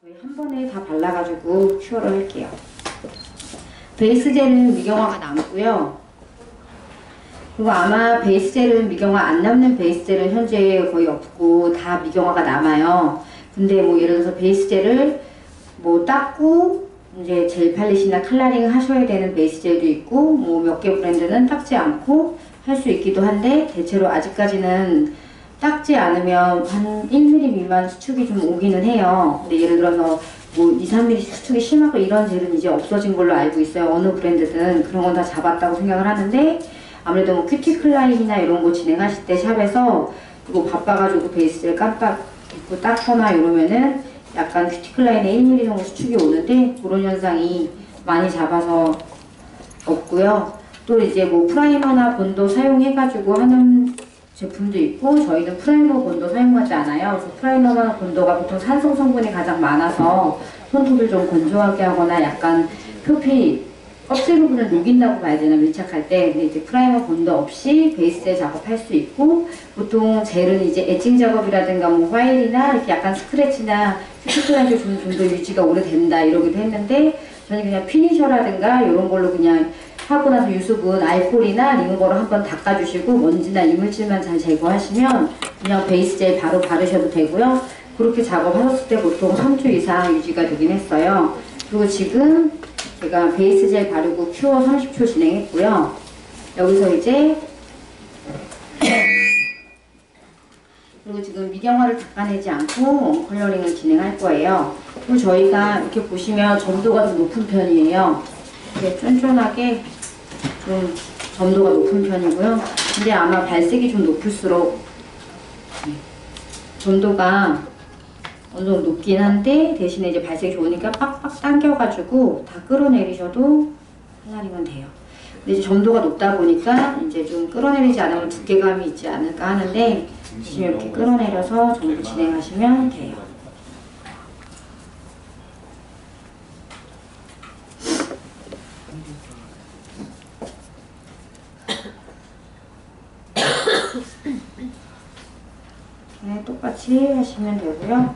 저희 한 번에 다 발라가지고 큐어를 할게요. 베이스 젤은 미경화가 남고요. 그리고 아마 베이스 젤은 미경화 안 남는 베이스 젤은 현재 거의 없고 다 미경화가 남아요. 근데 뭐 예를 들어서 베이스 젤을 뭐 닦고 이제 젤 팔릿이나 컬러링 하셔야 되는 베이스 젤도 있고 뭐 몇 개 브랜드는 닦지 않고 할 수 있기도 한데 대체로 아직까지는 닦지 않으면 한 1mm 미만 수축이 좀 오기는 해요. 근데 예를 들어서 뭐 2, 3mm 수축이 심하고 이런 젤은 이제 없어진 걸로 알고 있어요. 어느 브랜드든 그런 건 다 잡았다고 생각을 하는데 아무래도 뭐 큐티클라인이나 이런 거 진행하실 때 샵에서 그거 바빠가지고 베이스 젤 깜빡 입고 닦거나 이러면은 약간 큐티클라인에 1mm 정도 수축이 오는데 그런 현상이 많이 잡아서 없고요. 또 이제 뭐 프라이머나 본도 사용해가지고 하는 제품도 있고 저희는 프라이머 본도 사용하지 않아요. 그래서 프라이머나 본도가 보통 산성 성분이 가장 많아서 손톱을 좀 건조하게 하거나 약간 표피 껍질 부분을 녹인다고 봐야 되나 밀착할 때. 근데 이제 프라이머 본도 없이 베이스 작업할 수 있고 보통 젤은 이제 에칭 작업이라든가 뭐 화일이나 이렇게 약간 스크래치나 큐티클라인도 좀 더 유지가 오래된다 이러기도 했는데 저는 그냥 피니셔라든가 이런 걸로 그냥 하고 나서 유수분 알코올이나 리무버로 한번 닦아주시고 먼지나 이물질만 잘 제거하시면 그냥 베이스 젤 바로 바르셔도 되고요. 그렇게 작업하셨을 때 보통 3주 이상 유지가 되긴 했어요. 그리고 지금 제가 베이스 젤 바르고 큐어 30초 진행했고요. 여기서 이제 그리고 지금 미경화를 닦아내지 않고 원 진행할 거예요. 그리고 저희가 이렇게 보시면 점도가 좀 높은 편이에요. 이렇게 쫀쫀하게 좀 점도가 높은 편이고요. 근데 아마 발색이 좀 높을수록 점도가 어느 정도 높긴 한데 대신에 이제 발색이 좋으니까 빡빡 당겨가지고 다 끌어내리셔도 컬러링은 돼요. 근데 이제 점도가 높다 보니까 이제 좀 끌어내리지 않으면 두께감이 있지 않을까 하는데 지금 이렇게 끌어내려서 점도 진행하시면 돼요. 네, 똑같이 하시면 되고요.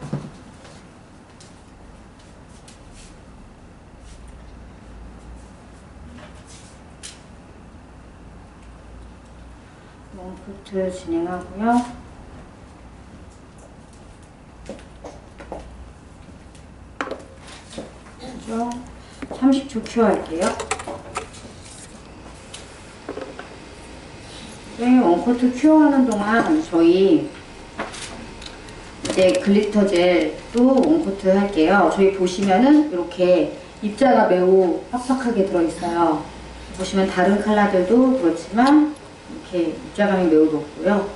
롱코트 진행하고요. 30초 큐어 할게요. 네, 원코트 큐어하는 동안 저희 이제 글리터 젤도 원코트 할게요. 저희 보시면은 이렇게 입자가 매우 팍팍하게 들어있어요. 보시면 다른 컬러들도 그렇지만 이렇게 입자감이 매우 높고요.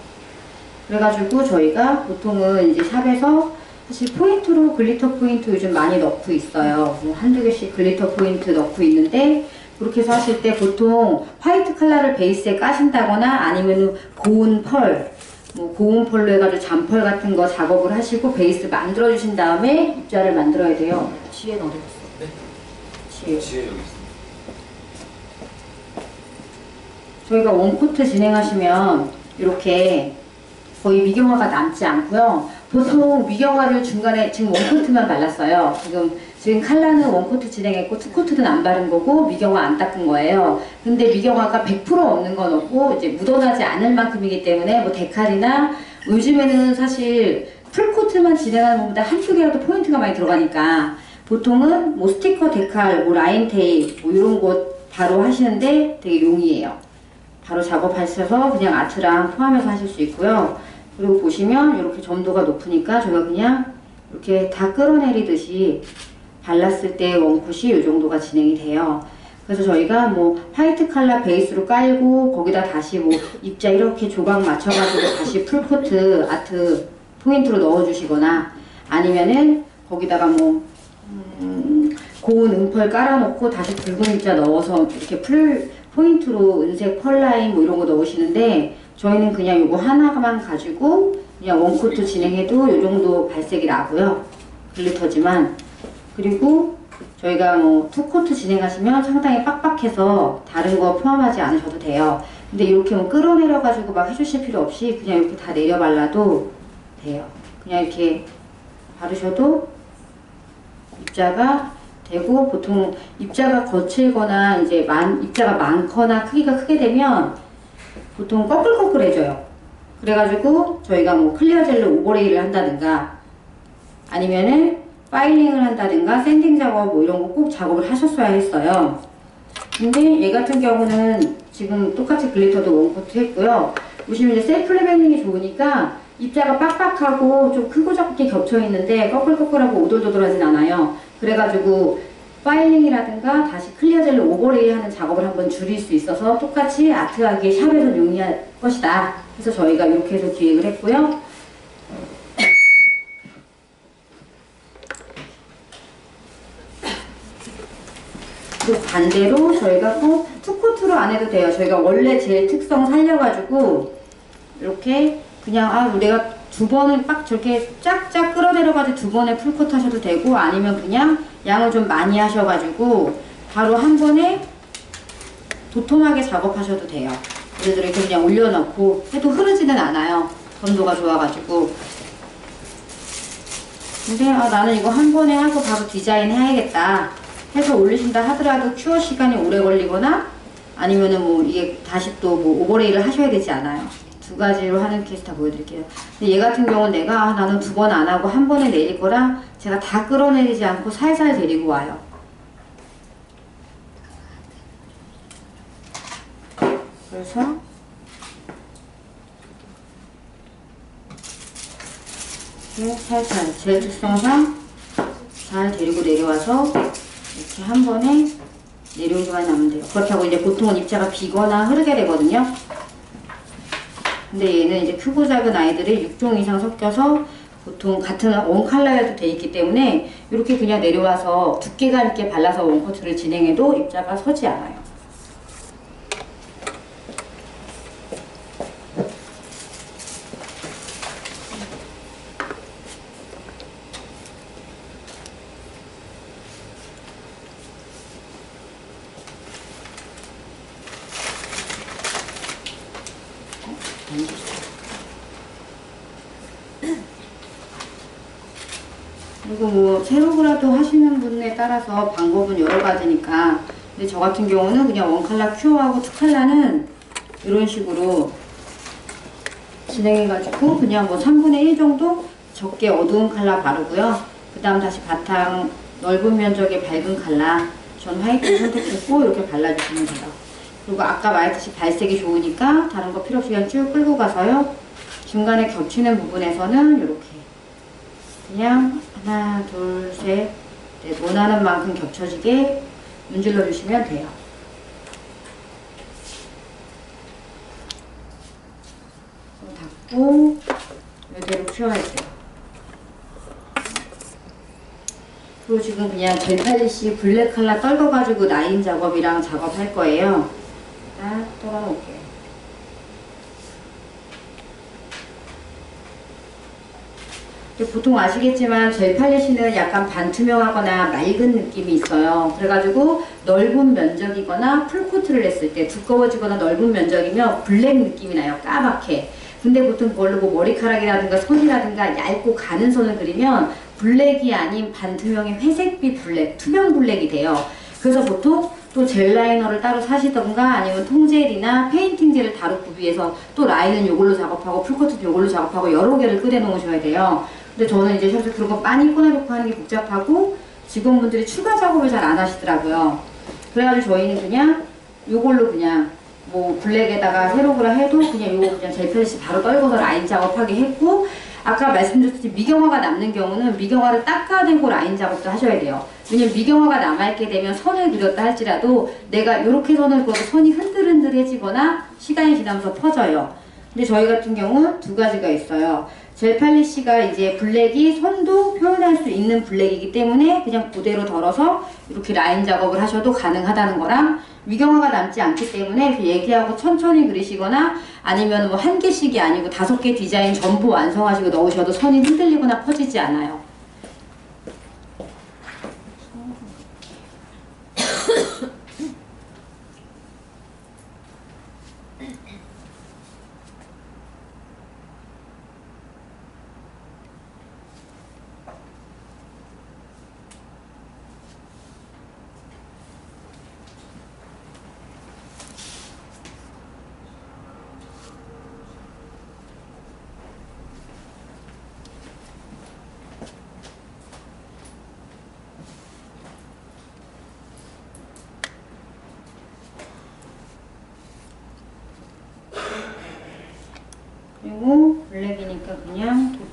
그래가지고 저희가 보통은 이제 샵에서 사실 포인트로 글리터 포인트 요즘 많이 넣고 있어요. 뭐 한두 개씩 글리터 포인트 넣고 있는데 그렇게 해서 하실 때 보통 화이트 컬러를 베이스에 까신다거나 아니면 고운 펄, 뭐 고운 펄로 해가지고 잔펄 같은 거 작업을 하시고 베이스 만들어 주신 다음에 입자를 만들어야 돼요. 지혜는 어디 갔어? 네? 지혜 여기 있습니다. 저희가 원코트 진행하시면 이렇게 거의 미경화가 남지 않고요. 보통 미경화를 중간에 지금 원코트만 발랐어요. 지금 컬러는 원코트 진행했고 투코트는 안 바른 거고 미경화 안 닦은 거예요. 근데 미경화가 100% 없는 건 없고 이제 묻어나지 않을 만큼이기 때문에 뭐 데칼이나 요즘에는 사실 풀코트만 진행하는 것보다 한두 개라도 포인트가 많이 들어가니까 보통은 뭐 스티커 데칼, 뭐 라인 테이프 뭐 이런 거 바로 하시는데 되게 용이해요. 바로 작업하셔서 그냥 아트랑 포함해서 하실 수 있고요. 그리고 보시면 이렇게 점도가 높으니까 저희가 그냥 이렇게 다 끌어내리듯이 발랐을 때 원콧이 이 정도가 진행이 돼요. 그래서 저희가 뭐 화이트 컬러 베이스로 깔고 거기다 다시 뭐 입자 이렇게 조각 맞춰가지고 다시 풀코트 아트 포인트로 넣어주시거나 아니면은 거기다가 뭐 고운 은펄 깔아놓고 다시 붉은 입자 넣어서 이렇게 풀 포인트로 은색 펄라인 뭐 이런 거 넣으시는데 저희는 그냥 이거 하나만 가지고 그냥 원코트 진행해도 이 정도 발색이 나고요. 글리터지만. 그리고 저희가 뭐 투코트 진행하시면 상당히 빡빡해서 다른 거 포함하지 않으셔도 돼요. 근데 이렇게 뭐 끌어내려 가지고 막 해주실 필요 없이 그냥 이렇게 다 내려 발라도 돼요. 그냥 이렇게 바르셔도 입자가 되고, 보통 입자가 거칠거나 이제 입자가 많거나 크기가 크게 되면 보통 꺼끌꺼끌해져요. 그래가지고 저희가 뭐 클리어 젤로 오버레이를 한다든가 아니면은 파일링을 한다든가 샌딩 작업 뭐 이런 거 꼭 작업을 하셨어야 했어요. 근데 얘 같은 경우는 지금 똑같이 글리터도 원코트 했고요. 보시면 이제 셀프 레벨링이 좋으니까 입자가 빡빡하고 좀 크고 작게 겹쳐 있는데 꺼끌꺼끌하고 오돌도돌하진 않아요. 그래가지고 파일링이라든가 다시 클리어 젤로 오버레이 하는 작업을 한번 줄일 수 있어서 똑같이 아트하게 샵에서 용이할 것이다. 그래서 저희가 이렇게 해서 기획을 했고요. 또 반대로 저희가 꼭 투코트로 안 해도 돼요. 저희가 원래 제 특성 살려가지고 이렇게 그냥 내가 두 번을 빡 저렇게 쫙쫙 끌어내려가지고 두 번에 풀코트 하셔도 되고 아니면 그냥 양을 좀 많이 하셔가지고 바로 한 번에 도톰하게 작업하셔도 돼요. 예를 들어 이렇게 그냥 올려놓고 해도 흐르지는 않아요. 점도가 좋아가지고. 근데 나는 이거 한 번에 하고 바로 디자인 해야겠다 해서 올리신다 하더라도 큐어 시간이 오래 걸리거나 아니면은 뭐 이게 다시 또 뭐 오버레이를 하셔야 되지 않아요. 두 가지로 하는 케이스 다 보여드릴게요. 근데 얘 같은 경우는 내가 나는 두 번 안 하고 한 번에 내릴 거라 제가 다 끌어내리지 않고 살살 데리고 와요. 그래서 이렇게 살살 제 특성상 잘 데리고 내려와서 이렇게 한 번에 내려오기만 하면 돼요. 그렇다고 이제 보통은 입자가 비거나 흐르게 되거든요. 근데 얘는 이제 크고 작은 아이들이 6종 이상 섞여서 보통 같은 원칼라에도 돼 있기 때문에 이렇게 그냥 내려와서 두께감 있게 발라서 원코트를 진행해도 입자가 서지 않아요. 그리고 뭐 세로그라도 하시는 분에 따라서 방법은 여러 가지니까 근데 저 같은 경우는 그냥 원칼라 큐어하고 투칼라는 이런 식으로 진행해가지고 그냥 뭐 3분의 1 정도 적게 어두운 칼라 바르고요. 그 다음 다시 바탕 넓은 면적의 밝은 칼라 전 화이트 선택했고 이렇게 발라주시면 돼요. 그리고 아까 말했듯이 발색이 좋으니까 다른 거 필요 없이 그냥 쭉 끌고 가서요. 중간에 겹치는 부분에서는 이렇게 그냥 하나, 둘, 셋, 넷 원하는 만큼 겹쳐지게 문질러 주시면 돼요. 닫고 이대로 큐어할게요. 그리고 지금 그냥 젤팔리시 블랙 컬러 떨궈가지고 라인 작업이랑 작업할 거예요. 딱 떨어놓을게요. 보통 아시겠지만 젤 팔리시는 약간 반투명하거나 맑은 느낌이 있어요. 그래가지고 넓은 면적이거나 풀코트를 했을 때 두꺼워지거나 넓은 면적이면 블랙 느낌이 나요. 까맣게. 근데 보통 그걸로 뭐 머리카락이라든가 선이라든가 얇고 가는 선을 그리면 블랙이 아닌 반투명의 회색빛 블랙, 투명 블랙이 돼요. 그래서 보통 또 젤 라이너를 따로 사시던가 아니면 통젤이나 페인팅 젤을 따로 구비해서 또 라인은 요걸로 작업하고 풀코트는 요걸로 작업하고 여러 개를 끄대 놓으셔야 돼요. 근데 저는 이제 사실 그런 거 많이 꺼내놓고 하는 게 복잡하고 직원분들이 추가 작업을 잘 안 하시더라고요. 그래가지고 저희는 그냥 요걸로 그냥 뭐 블랙에다가 세로그라 해도 그냥 요거 그냥 젤 펠리시 바로 떨궈서 라인 작업하게 했고 아까 말씀드렸듯이 미경화가 남는 경우는 미경화를 닦아내고 라인 작업도 하셔야 돼요. 왜냐면 미경화가 남아있게 되면 선을 그렸다 할지라도 내가 이렇게 선을 그어도 선이 흔들흔들해지거나 시간이 지나면서 퍼져요. 근데 저희 같은 경우는 두 가지가 있어요. 젤 팔리시가 이제 블랙이 선도 표현할 수 있는 블랙이기 때문에 그냥 그대로 덜어서 이렇게 라인 작업을 하셔도 가능하다는 거랑 미경화가 남지 않기 때문에 얘기하고 천천히 그리시거나 아니면 뭐 한 개씩이 아니고 5개 디자인 전부 완성하시고 넣으셔도 선이 흔들리거나 퍼지지 않아요.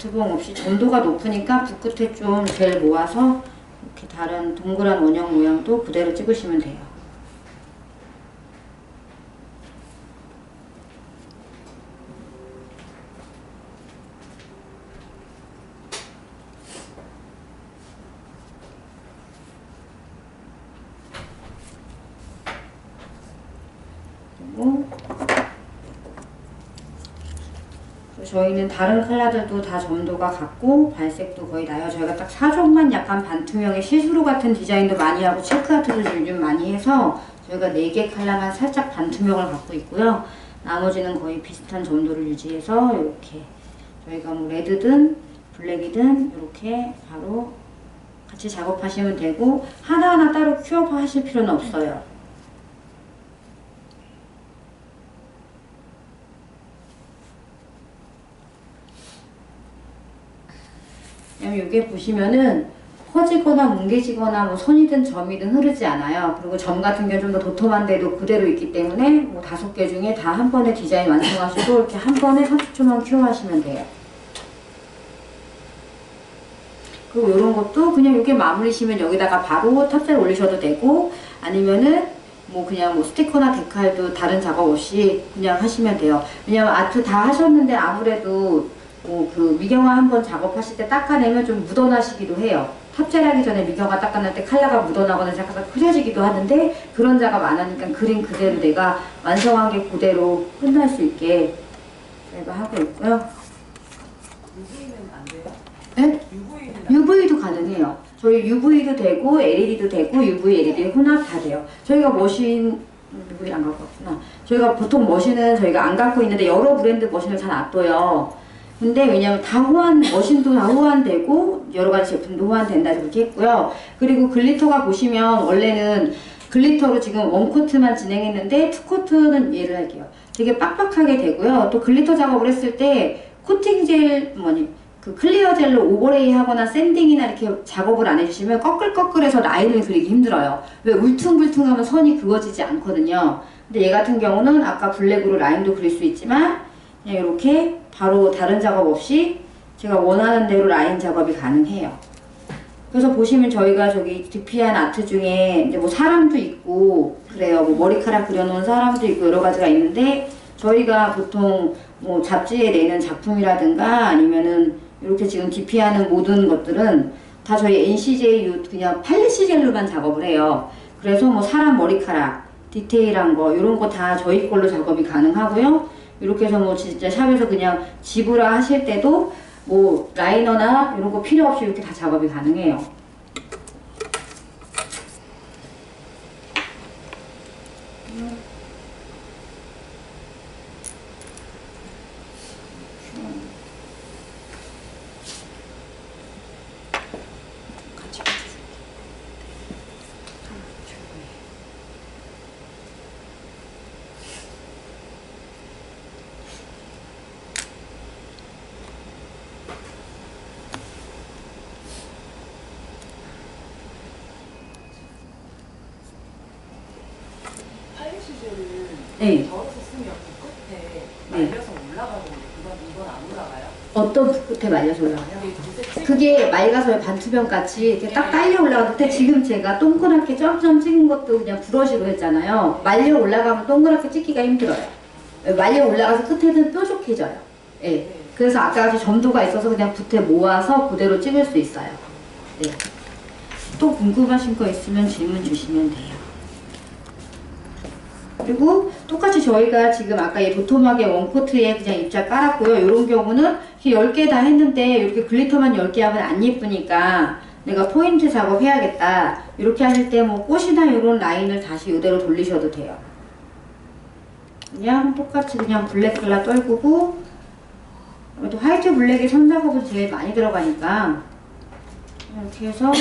마트봉 없이 점도가 높으니까 붓 끝에 좀 젤 모아서 이렇게 다른 동그란 원형 모양도 그대로 찍으시면 돼요. 그리고 저희는 다른 컬러들도 다 점도가 같고 발색도 거의 나요. 저희가 딱 4종만 약간 반투명의 시스루 같은 디자인도 많이 하고 체크아트도 요즘 많이 해서 저희가 4개 컬러만 살짝 반투명을 갖고 있고요. 나머지는 거의 비슷한 점도를 유지해서 이렇게 저희가 뭐 레드든 블랙이든 이렇게 바로 같이 작업하시면 되고 하나하나 따로 큐업 하실 필요는 없어요. 이게 보시면은 퍼지거나 뭉개지거나 뭐 선이든 점이든 흐르지 않아요. 그리고 점 같은 경우 좀 더 도톰한데도 그대로 있기 때문에 뭐 5개 중에 다 한 번에 디자인 완성하시고 이렇게 한 번에 30초만 큐어하시면 돼요. 그리고 이런 것도 그냥 이게 마무리시면 여기다가 바로 탑재를 올리셔도 되고 아니면은 뭐 그냥 뭐 스티커나 데칼도 다른 작업 없이 그냥 하시면 돼요. 왜냐면 아트 다 하셨는데 아무래도 뭐 그 미경화 한번 작업하실 때 닦아내면 좀 묻어나시기도 해요. 탑재를 하기 전에 미경화 닦아낼 때 컬러가 묻어나거나 잠깐 흐려지기도 하는데 그런 작업 안 하니까 그림 그대로 내가 완성한 게 그대로 끝날 수 있게 저희가 하고 있고요. UV는 안 돼요? 네? UV도 가능해요. 저희 UV도 되고 LED도 되고 UV, LED 혼합 다 돼요. 저희가 머신 UV를 안 갖고 왔구나. 저희가 보통 머신은 저희가 안 갖고 있는데 여러 브랜드 머신을 잘 놔둬요. 근데 왜냐면 다 머신도 다 호환되고 여러 가지 제품도 호환된다 그렇게 했고요. 그리고 글리터가 보시면 원래는 글리터로 지금 원코트만 진행했는데 투코트는 예를 할게요. 되게 빡빡하게 되고요. 또 글리터 작업을 했을 때 코팅 젤 그 클리어 젤로 오버레이 하거나 샌딩이나 이렇게 작업을 안 해주시면 꺼끌꺼끌해서 라인을 그리기 힘들어요. 왜 울퉁불퉁하면 선이 그어지지 않거든요. 근데 얘 같은 경우는 아까 블랙으로 라인도 그릴 수 있지만 그냥 이렇게 바로 다른 작업 없이 제가 원하는 대로 라인 작업이 가능해요. 그래서 보시면 저희가 저기 DP한 아트 중에 이제 뭐 사람도 있고 그래요. 뭐 머리카락 그려놓은 사람도 있고 여러 가지가 있는데 저희가 보통 뭐 잡지에 내는 작품이라든가 아니면은 이렇게 지금 DP하는 모든 것들은 다 저희 NCJ 그냥 팔레시 젤로만 작업을 해요. 그래서 뭐 사람 머리카락 디테일한 거 이런 거 다 저희 걸로 작업이 가능하고요. 이렇게 해서 뭐 진짜 샵에서 그냥 지브라 하실 때도 뭐 라이너나 이런 거 필요 없이 이렇게 다 작업이 가능해요. 네. 덜어서 쓰면 그 끝에 말려서 올라가거든요. 이건 안 올라가요? 어떤 끝에 말려서 올라가요? 그게 맑아서 반투명 같이 이렇게 딱 딸려 올라가는데 지금 제가 동그랗게 점점 찍은 것도 그냥 브러쉬로 했잖아요. 말려 올라가면 동그랗게 찍기가 힘들어요. 말려 올라가서 끝에는 뾰족해져요. 예. 네. 그래서 아까 같이 점도가 있어서 그냥 붓에 모아서 그대로 찍을 수 있어요. 네. 또 궁금하신 거 있으면 질문 주시면 돼요. 그리고 똑같이 저희가 지금 아까 이 도톰하게 원코트에 그냥 입자 깔았고요. 이런 경우는 이렇게 10개 다 했는데 이렇게 글리터만 10개 하면 안 예쁘니까 내가 포인트 작업 해야겠다. 이렇게 하실 때 뭐 꽃이나 이런 라인을 다시 이대로 돌리셔도 돼요. 그냥 똑같이 그냥 블랙 컬러 떨구고 또 화이트 블랙의 선 작업은 제일 많이 들어가니까 이렇게 해서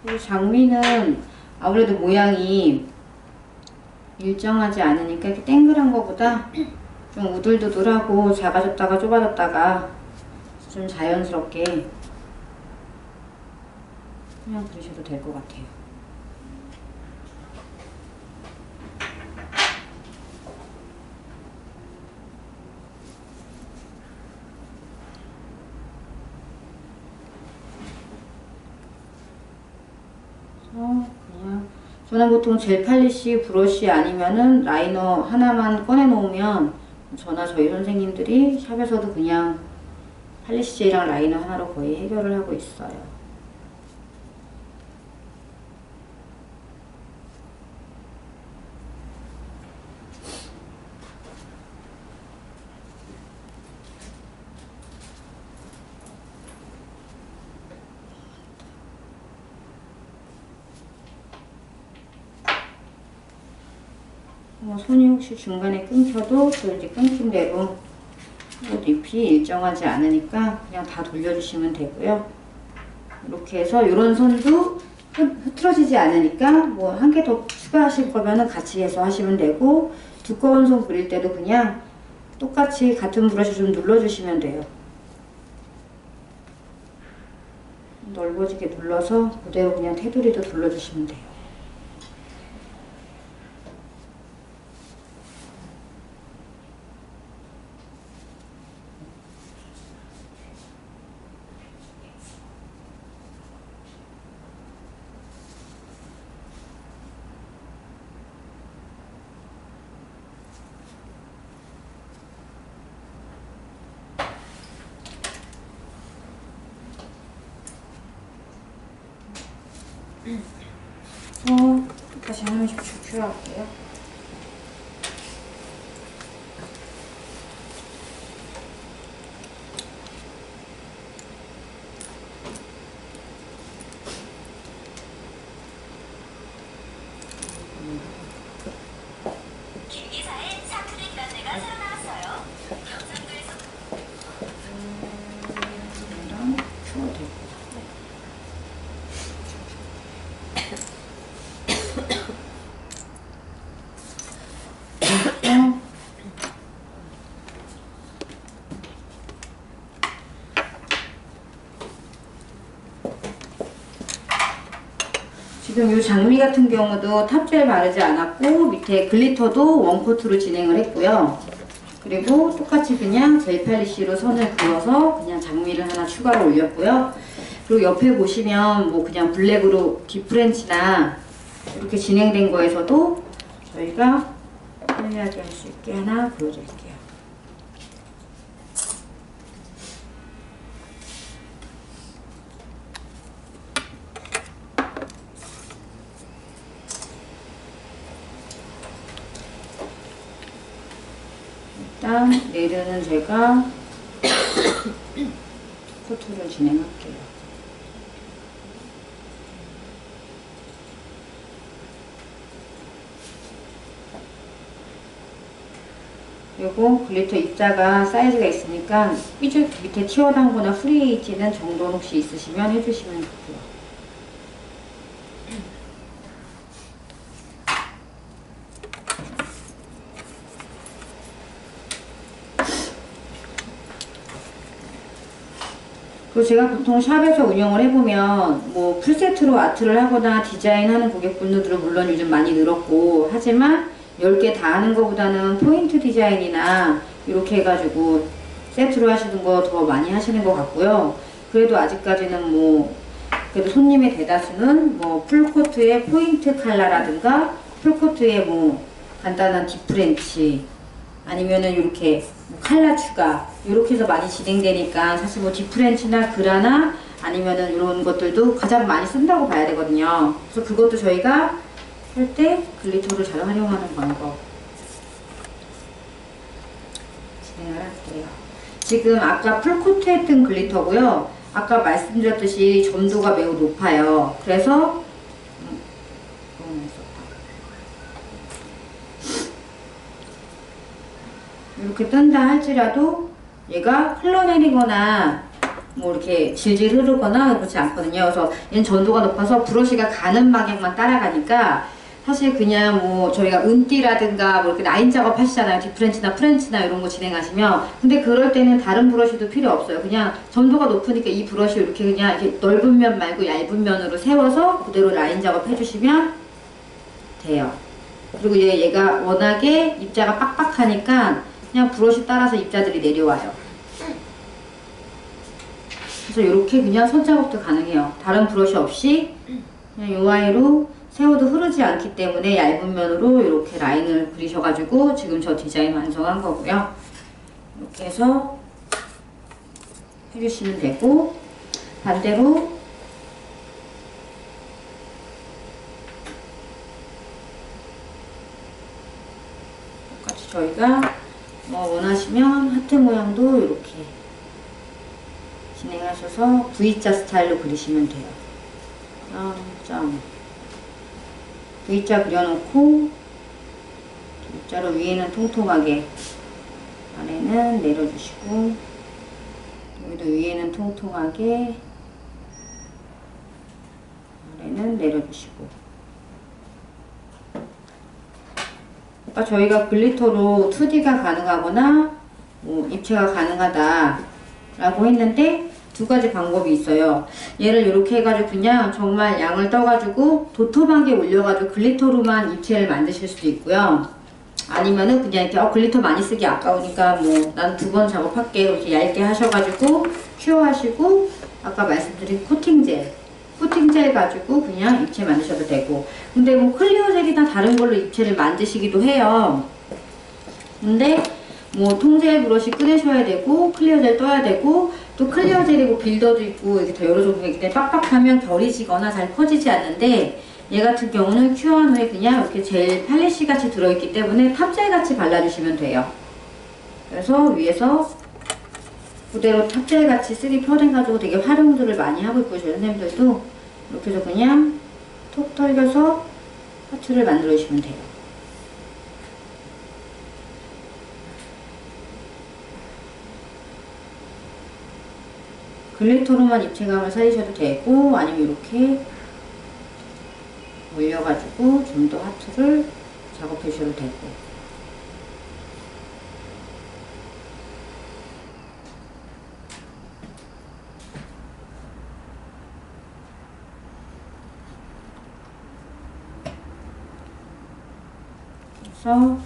그리고 장미는 아무래도 모양이 일정하지 않으니까 이렇게 땡글한 거보다 좀 우둘두둘하고 작아졌다가 좁아졌다가 좀 자연스럽게 그냥 그러셔도 될 것 같아요. 그냥 저는 보통 젤 팔리시, 브러쉬 아니면은 라이너 하나만 꺼내 놓으면 저나 저희 선생님들이 샵에서도 그냥 팔리시 젤이랑 라이너 하나로 거의 해결을 하고 있어요. 손이 혹시 중간에 끊겨도 또 이제 끊긴 대로 옷 잎이 일정하지 않으니까 그냥 다 돌려주시면 되고요. 이렇게 해서 이런 손도 흐트러지지 않으니까 뭐 한 개 더 추가하실 거면은 같이 해서 하시면 되고, 두꺼운 손 그릴 때도 그냥 똑같이 같은 브러쉬 좀 눌러주시면 돼요. 넓어지게 눌러서 그대로 그냥 테두리도 둘러주시면 돼요. 다시 한 번씩 추출할게요. 지금 이 장미 같은 경우도 탑젤 바르지 않았고 밑에 글리터도 원코트로 진행을 했고요. 그리고 똑같이 그냥 젤 팔리시로 선을 그어서 그냥 장미를 하나 추가로 올렸고요. 그리고 옆에 보시면 뭐 그냥 블랙으로 딥프렌치나 이렇게 진행된 거에서도 저희가 편리하게 할 수 있게 하나 보여드릴게요. 일단 내일은 제가 코트를 진행할게요. 그리고 글리터 입자가 사이즈가 있으니까 삐죽 밑에 튀어나오거나 프리해지는 정도는 혹시 있으시면 해주시면 좋고요. 그리고 제가 보통 샵에서 운영을 해보면 뭐 풀세트로 아트를 하거나 디자인하는 고객분들도 물론 요즘 많이 늘었고 하지만 10개 다 하는 것보다는 포인트 디자인이나 이렇게 해가지고 세트로 하시는 거 더 많이 하시는 것 같고요. 그래도 아직까지는 뭐 그래도 손님의 대다수는 뭐 풀코트의 포인트 컬러라든가 풀코트의 뭐 간단한 딥프렌치 아니면은 이렇게 뭐 컬러 추가 이렇게 해서 많이 진행되니까 사실 뭐 딥프렌치나 그라나 아니면은 이런 것들도 가장 많이 쓴다고 봐야 되거든요. 그래서 그것도 저희가 할 때 글리터를 잘 활용하는 방법 진행을 할게요. 지금 아까 풀코트 했던 글리터고요. 아까 말씀드렸듯이 점도가 매우 높아요. 그래서 이렇게 뜬다 할지라도 얘가 흘러내리거나 뭐 이렇게 질질 흐르거나 그렇지 않거든요. 그래서 얘는 전도가 높아서 브러쉬가 가는 방향만 따라가니까 사실 그냥 뭐 저희가 은띠라든가 뭐 이렇게 라인 작업 하시잖아요. 디프렌치나 프렌치나 이런 거 진행하시면. 근데 그럴 때는 다른 브러쉬도 필요 없어요. 그냥 점도가 높으니까 이 브러쉬 이렇게 그냥 이렇게 넓은 면 말고 얇은 면으로 세워서 그대로 라인 작업 해주시면 돼요. 그리고 얘가 워낙에 입자가 빡빡하니까 그냥 브러쉬 따라서 입자들이 내려와요. 그래서 이렇게 그냥 손작업도 가능해요. 다른 브러쉬 없이 그냥 이 아이로 세워도 흐르지 않기 때문에 얇은 면으로 이렇게 라인을 그리셔가지고 지금 저 디자인 완성한 거고요. 이렇게 해서 해주시면 되고, 반대로 똑같이 저희가 뭐 원하시면 하트 모양도 이렇게 진행하셔서 V자 스타일로 그리시면 돼요. 점 V자 그려놓고 V자로 위에는 통통하게, 아래는 내려주시고, 여기도 위에는 통통하게, 아래는 내려주시고. 아까 저희가 글리터로 2D가 가능하거나 뭐 입체가 가능하다 라고 했는데 두 가지 방법이 있어요. 얘를 이렇게 해가지고 그냥 정말 양을 떠가지고 도톰하게 올려가지고 글리터로만 입체를 만드실 수도 있고요. 아니면은 그냥 이렇게 글리터 많이 쓰기 아까우니까 뭐 난 2번 작업할게 이렇게 얇게 하셔가지고 큐어하시고 아까 말씀드린 코팅젤 가지고 그냥 입체 만드셔도 되고. 근데 뭐 클리어 젤이나 다른 걸로 입체를 만드시기도 해요. 근데 뭐 통젤 브러쉬 꺼내셔야 되고 클리어 젤 떠야 되고, 또 클리어 젤이고 빌더도 있고 이렇게 다 여러 종류가 있기 때문에 빡빡하면 결이 지거나 잘 퍼지지 않는데, 얘 같은 경우는 큐어한 후에 그냥 이렇게 젤 팔레시 같이 들어있기 때문에 탑젤 같이 발라주시면 돼요. 그래서 위에서 그대로 탑젤 같이 3 퍼내가지고 되게 활용들을 많이 하고 있고, 저희 선생님들도 이렇게 해서 그냥 톡 털겨서 하트를 만들어 주시면 돼요. 글리터로만 입체감을 살리셔도 되고, 아니면 이렇게 올려가지고 좀 더 하트를 작업해 주셔도 되고. 그래서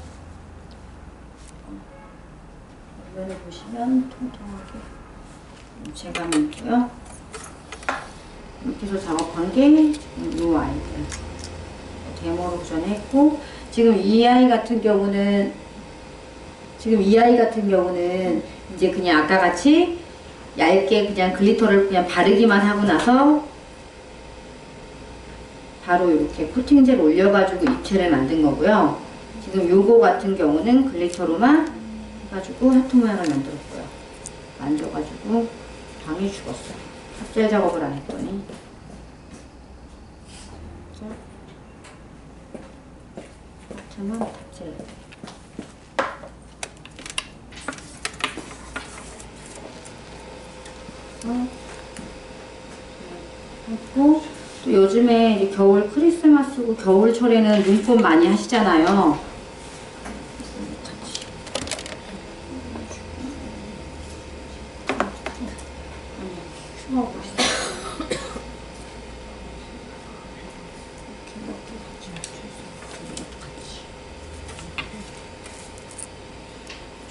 주변에 보시면 통통하게 입체감이 있고요. 이렇게 해서 작업한 게 이 아이들 데모로 전에 했고, 지금 이 아이 같은 경우는 이제 그냥 아까 같이 얇게 그냥 글리터를 그냥 바르기만 하고 나서 바로 이렇게 코팅젤 올려가지고 입체를 만든 거고요. 지금 요거 같은 경우는 글리터로만 해가지고 하트 모양을 만들었고요. 만져가지고 당이 죽었어요. 탑젤 작업을 안 했더니. 하트만 탑젤. 했고, 또 요즘에 이제 겨울 크리스마스고 겨울철에는 눈꽃 많이 하시잖아요.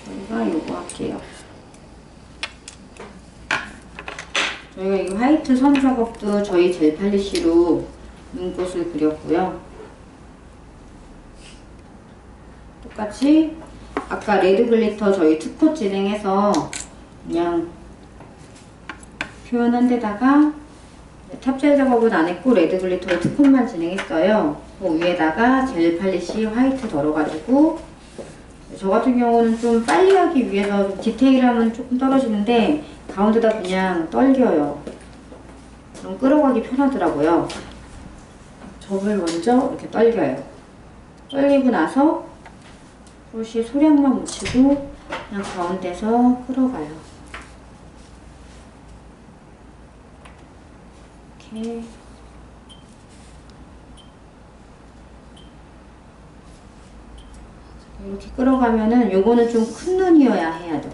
저희가 요거 할게요. 저희가 이 화이트 선 작업도 저희 젤 팔리시로 눈꽃을 그렸고요. 똑같이 아까 레드 글리터 저희 2콧 진행해서 그냥 표현한 데다가 탑젤 작업은 안 했고 레드 글리터로 2콧만 진행했어요. 그 위에다가 젤 팔리시 화이트 덜어가지고, 저 같은 경우는 좀 빨리 하기 위해서 디테일함은 조금 떨어지는데 가운데다 그냥 떨겨요. 그럼 끌어가기 편하더라고요. 점을 먼저 이렇게 떨겨요. 떨리고 나서 브러쉬 소량만 묻히고 그냥 가운데서 끌어가요. 이렇게 이렇게 끌어가면은 요거는 좀 큰 눈이어야 해야 돼.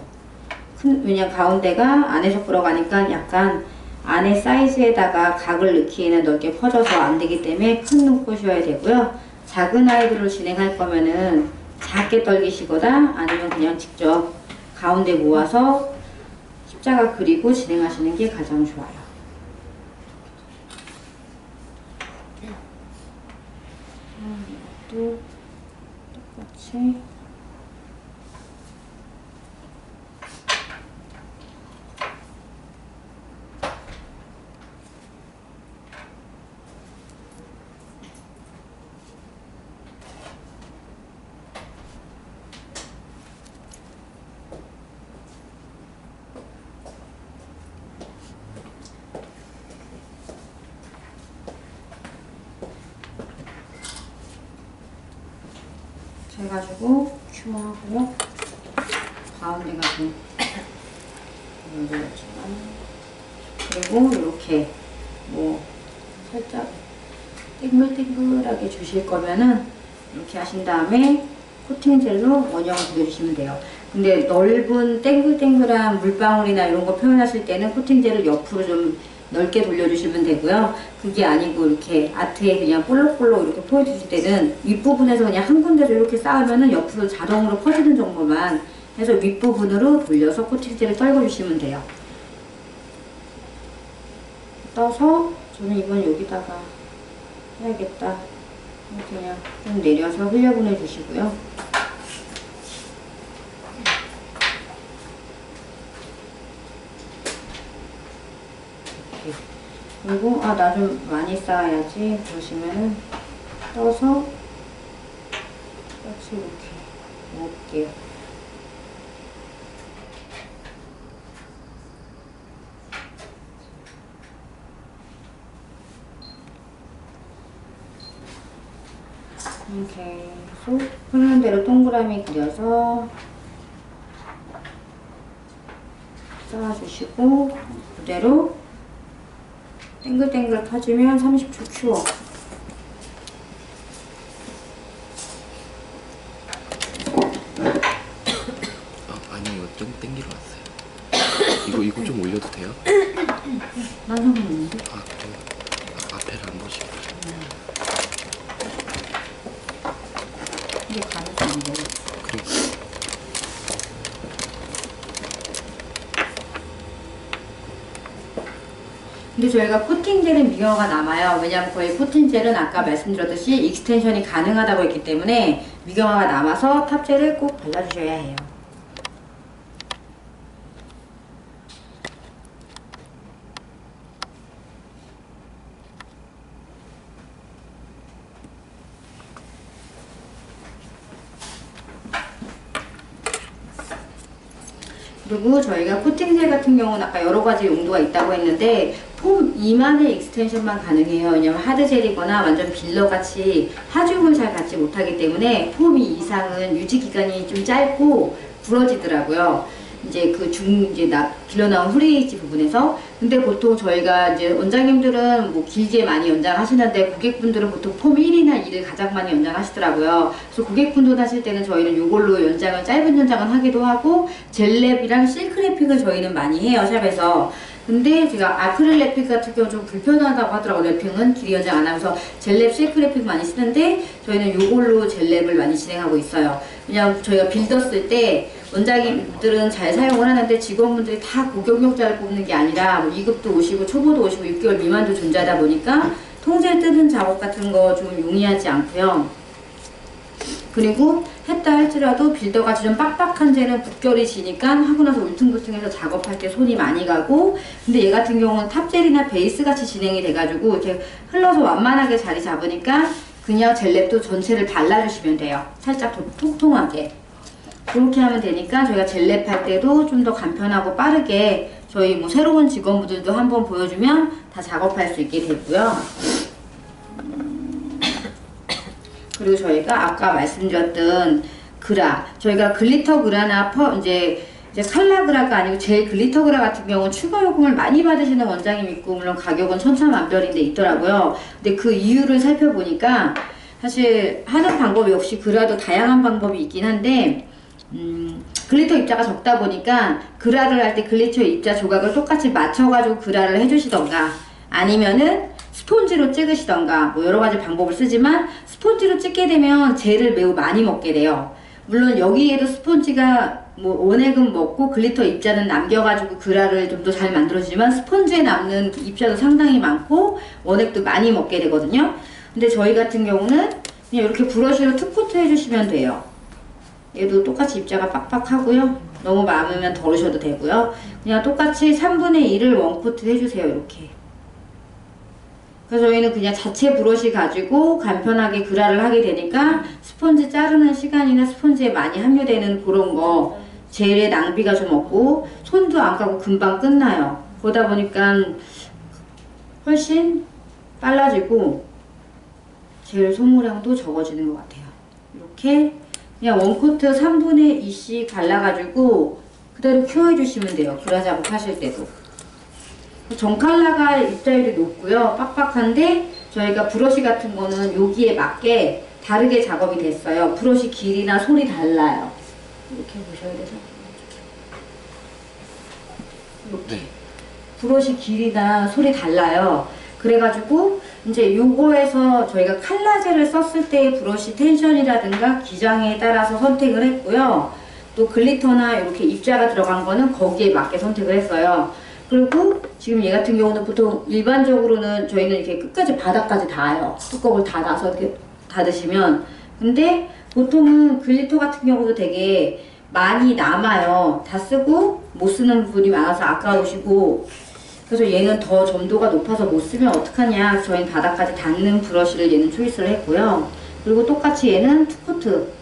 왜냐 가운데가 안에서 끌어가니까 약간 안에 사이즈에다가 각을 넣기에는 넓게 퍼져서 안 되기 때문에 큰 눈 꽂으셔야 되고요. 작은 아이들로 진행할 거면은 작게 떨기시거나 아니면 그냥 직접 가운데 모아서 십자가 그리고 진행하시는 게 가장 좋아요. 이것도 똑같이 해가지고 큐어하고요. 가운데가 좀 문제였지만 그리고 이렇게 뭐 살짝 땡글땡글하게 주실 거면은 이렇게 하신 다음에 코팅젤로 원형을 그려주시면 돼요. 근데 넓은 땡글땡글한 물방울이나 이런 거 표현하실 때는 코팅젤을 옆으로 좀 넓게 돌려주시면 되고요. 그게 아니고 이렇게 아트에 그냥 볼록볼록 이렇게 보여주실 때는 윗부분에서 그냥 한 군데로 이렇게 쌓으면은 옆으로 자동으로 퍼지는 정도만 해서 윗부분으로 돌려서 코팅젤을 떨궈주시면 돼요. 떠서 저는 이번 여기다가 해야겠다. 그냥 좀 내려서 흘려보내 주시고요. 그리고 나 좀 많이 쌓아야지 그러시면은 떠서 같이 이렇게 놓을게요. 계속 흐르는 대로 동그라미 그려서 쌓아주시고 그대로 땡글땡글 퍼지면 30초 큐어. 아니 이거 좀 땡기러 왔어요. 이거 좀 올려도 돼요? 난 상관없는데? 그래요? 앞에를 안 보시고. 이게 가려서 안 돼. 근데 저희가 코팅젤은 미경화가 남아요. 왜냐하면 거의 코팅젤은 아까 말씀드렸듯이 익스텐션이 가능하다고 했기 때문에 미경화가 남아서 탑젤을 꼭 발라주셔야 해요. 그리고 저희가 코팅젤 같은 경우는 아까 여러 가지 용도가 있다고 했는데 폼 이만의 익스텐션만 가능해요. 왜냐면 하드젤이거나 완전 빌러같이 하중을 잘 받지 못하기 때문에 폼 이상은 유지 기간이 좀 짧고 부러지더라고요. 이제 빌러 나온 후레이지 부분에서. 근데 보통 저희가 이제 원장님들은 뭐 길게 많이 연장하시는데 고객분들은 보통 폼 1이나 2를 가장 많이 연장하시더라고요. 그래서 고객분들 하실 때는 저희는 이걸로 연장을 짧은 연장을 하기도 하고 젤랩이랑 실크 랩핑을 저희는 많이 해요, 샵에서. 근데 제가 아크릴 랩핑 같은 경우 좀 불편하다고 하더라고요. 랩핑은 길이 연장 안 하면서 젤랩, 실크 랩핑 많이 쓰는데 저희는 이걸로 젤랩을 많이 진행하고 있어요. 왜냐면 저희가 빌더 쓸 때 원장님들은 잘 사용을 하는데 직원분들이 다 고경력자를 뽑는 게 아니라 뭐 2급도 오시고 초보도 오시고 6개월 미만도 존재하다 보니까 통제 뜨는 작업 같은 거 좀 용이하지 않고요. 그리고 했다 할지라도 빌더같이 좀 빡빡한 젤은 붓결이 지니까 하고 나서 울퉁불퉁해서 작업할 때 손이 많이 가고, 근데 얘 같은 경우는 탑젤이나 베이스같이 진행이 돼가지고 이렇게 흘러서 완만하게 자리 잡으니까 그냥 젤랩도 전체를 발라주시면 돼요. 살짝 통통하게. 그렇게 하면 되니까 저희가 젤랩 할 때도 좀 더 간편하고 빠르게 저희 뭐 새로운 직원분들도 한번 보여주면 다 작업할 수 있게 되고요. 그리고 저희가 아까 말씀드렸던 그라, 저희가 글리터 그라나 이제 칼라 그라가 아니고 제일 글리터 그라 같은 경우는 추가 요금을 많이 받으시는 원장님 있고 물론 가격은 천차만별인데 있더라고요. 근데 그 이유를 살펴보니까 사실 하는 방법 역시 그라도 다양한 방법이 있긴 한데 글리터 입자가 적다 보니까 그라를 할 때 글리터 입자 조각을 똑같이 맞춰가지고 그라를 해주시던가 아니면은 스폰지로 찍으시던가 뭐 여러가지 방법을 쓰지만 스폰지로 찍게 되면 젤을 매우 많이 먹게 돼요. 물론 여기에도 스폰지가 뭐 원액은 먹고 글리터 입자는 남겨가지고 그라를 좀 더 잘 만들어주지만 스펀지에 남는 입자도 상당히 많고 원액도 많이 먹게 되거든요. 근데 저희 같은 경우는 그냥 이렇게 브러쉬로 투코트 해주시면 돼요. 얘도 똑같이 입자가 빡빡하고요. 너무 많으면 덜으셔도 되고요. 그냥 똑같이 3분의 1을 원코트 해주세요. 이렇게. 그래서 저희는 그냥 자체 브러쉬 가지고 간편하게 그라를 하게 되니까 스펀지 자르는 시간이나 스펀지에 많이 함유되는 그런 거 젤의 낭비가 좀 없고 손도 안 가고 금방 끝나요. 그러다 보니까 훨씬 빨라지고 젤 소모량도 적어지는 것 같아요. 이렇게 그냥 원코트 3분의 2씩 발라가지고 그대로 큐어해주시면 돼요. 그라 작업하실 때도. 전칼라가 입자율이 높고요. 빡빡한데 저희가 브러쉬 같은 거는 여기에 맞게 다르게 작업이 됐어요. 브러쉬 길이나 솔이 달라요. 이렇게 보셔야 돼서. 이렇게. 네. 브러쉬 길이나 솔이 달라요. 그래가지고 이제 요거에서 저희가 칼라젤을 썼을 때의 브러쉬 텐션이라든가 기장에 따라서 선택을 했고요. 또 글리터나 이렇게 입자가 들어간 거는 거기에 맞게 선택을 했어요. 그리고 지금 얘 같은 경우는 보통 일반적으로는 저희는 이렇게 끝까지 바닥까지 닿아요. 뚜껑을 닫아서 이렇게 닫으시면. 근데 보통은 글리터 같은 경우도 되게 많이 남아요. 다 쓰고 못 쓰는 부분이 많아서 아까우시고. 그래서 얘는 더 점도가 높아서 못 쓰면 어떡하냐. 저희는 바닥까지 닿는 브러쉬를 얘는 초이스를 했고요. 그리고 똑같이 얘는 투코트.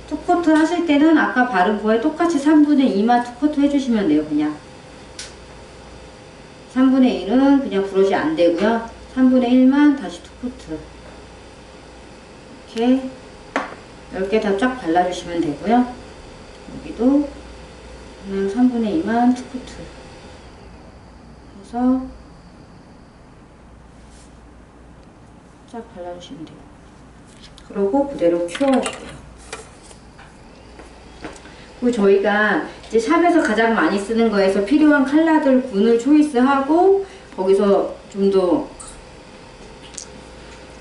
투코트 하실 때는 아까 바른 거에 똑같이 3분의 2만 투코트 해주시면 돼요. 그냥 3분의 1은 그냥 브러쉬 안 되고요. 3분의 1만 다시 투코트 이렇게 10개 다 쫙 발라주시면 되고요. 여기도 그냥 3분의 2만 투코트 해서 쫙 발라주시면 돼요. 그리고 그대로 큐어해줘요. 그리고 저희가 이제 샵에서 가장 많이 쓰는 거에서 필요한 컬러들 군을 초이스하고 거기서 좀 더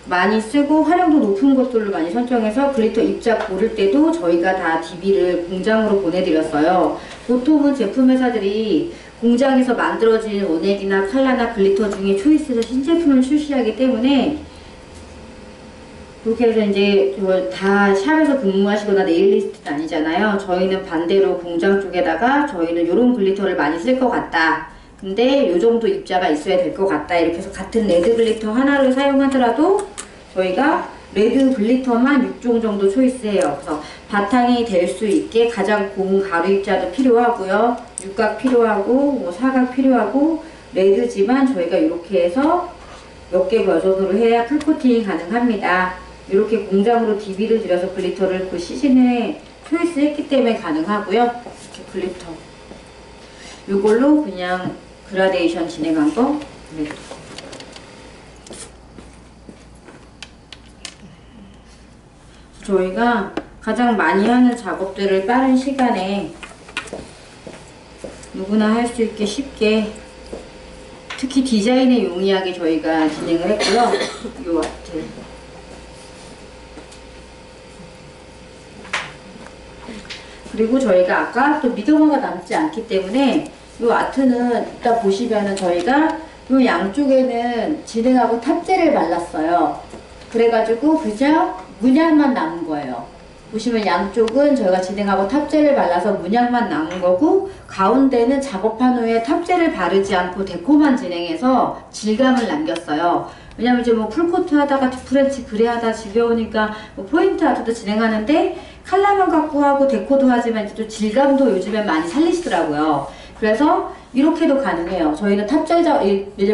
많이 쓰고 활용도 높은 것들로 많이 선정해서 글리터 입자 고를 때도 저희가 다 DB를 공장으로 보내드렸어요. 보통은 제품 회사들이 공장에서 만들어진 원액이나 컬러나 글리터 중에 초이스해서 신제품을 출시하기 때문에 그렇게 해서 이제 다 샵에서 근무하시거나 네일리스트는 아니잖아요. 저희는 반대로 공장 쪽에다가 저희는 이런 글리터를 많이 쓸 것 같다. 근데 요 정도 입자가 있어야 될 것 같다. 이렇게 해서 같은 레드 글리터 하나를 사용하더라도 저희가 레드 글리터만 6종 정도 초이스해요. 그래서 바탕이 될 수 있게 가장 고운 가루 입자도 필요하고요. 육각 필요하고 뭐 사각 필요하고 레드지만 저희가 이렇게 해서 몇 개 버전으로 해야 풀코팅이 가능합니다. 이렇게 공장으로 DB를 들여서 글리터를 그 시즌에 초이스했기 때문에 가능하고요. 이렇게 글리터 이걸로 그냥 그라데이션 진행한 거 저희가 가장 많이 하는 작업들을 빠른 시간에 누구나 할 수 있게 쉽게 특히 디자인에 용이하게 저희가 진행을 했고요. 요 아트 그리고 저희가 아까 또 미경화가 남지 않기 때문에 이 아트는 이따 보시면은 저희가 이 양쪽에는 진행하고 탑재를 발랐어요. 그래가지고 그냥 문양만 남은 거예요. 보시면 양쪽은 저희가 진행하고 탑재를 발라서 문양만 남은 거고 가운데는 작업한 후에 탑재를 바르지 않고 데코만 진행해서 질감을 남겼어요. 왜냐면 이제 뭐 풀코트 하다가 프렌치 그레 하다 지겨우니까 뭐 포인트 아트도 진행하는데 컬러만 갖고 하고 데코도 하지만 이제 또 질감도 요즘엔 많이 살리시더라고요. 그래서 이렇게도 가능해요. 저희는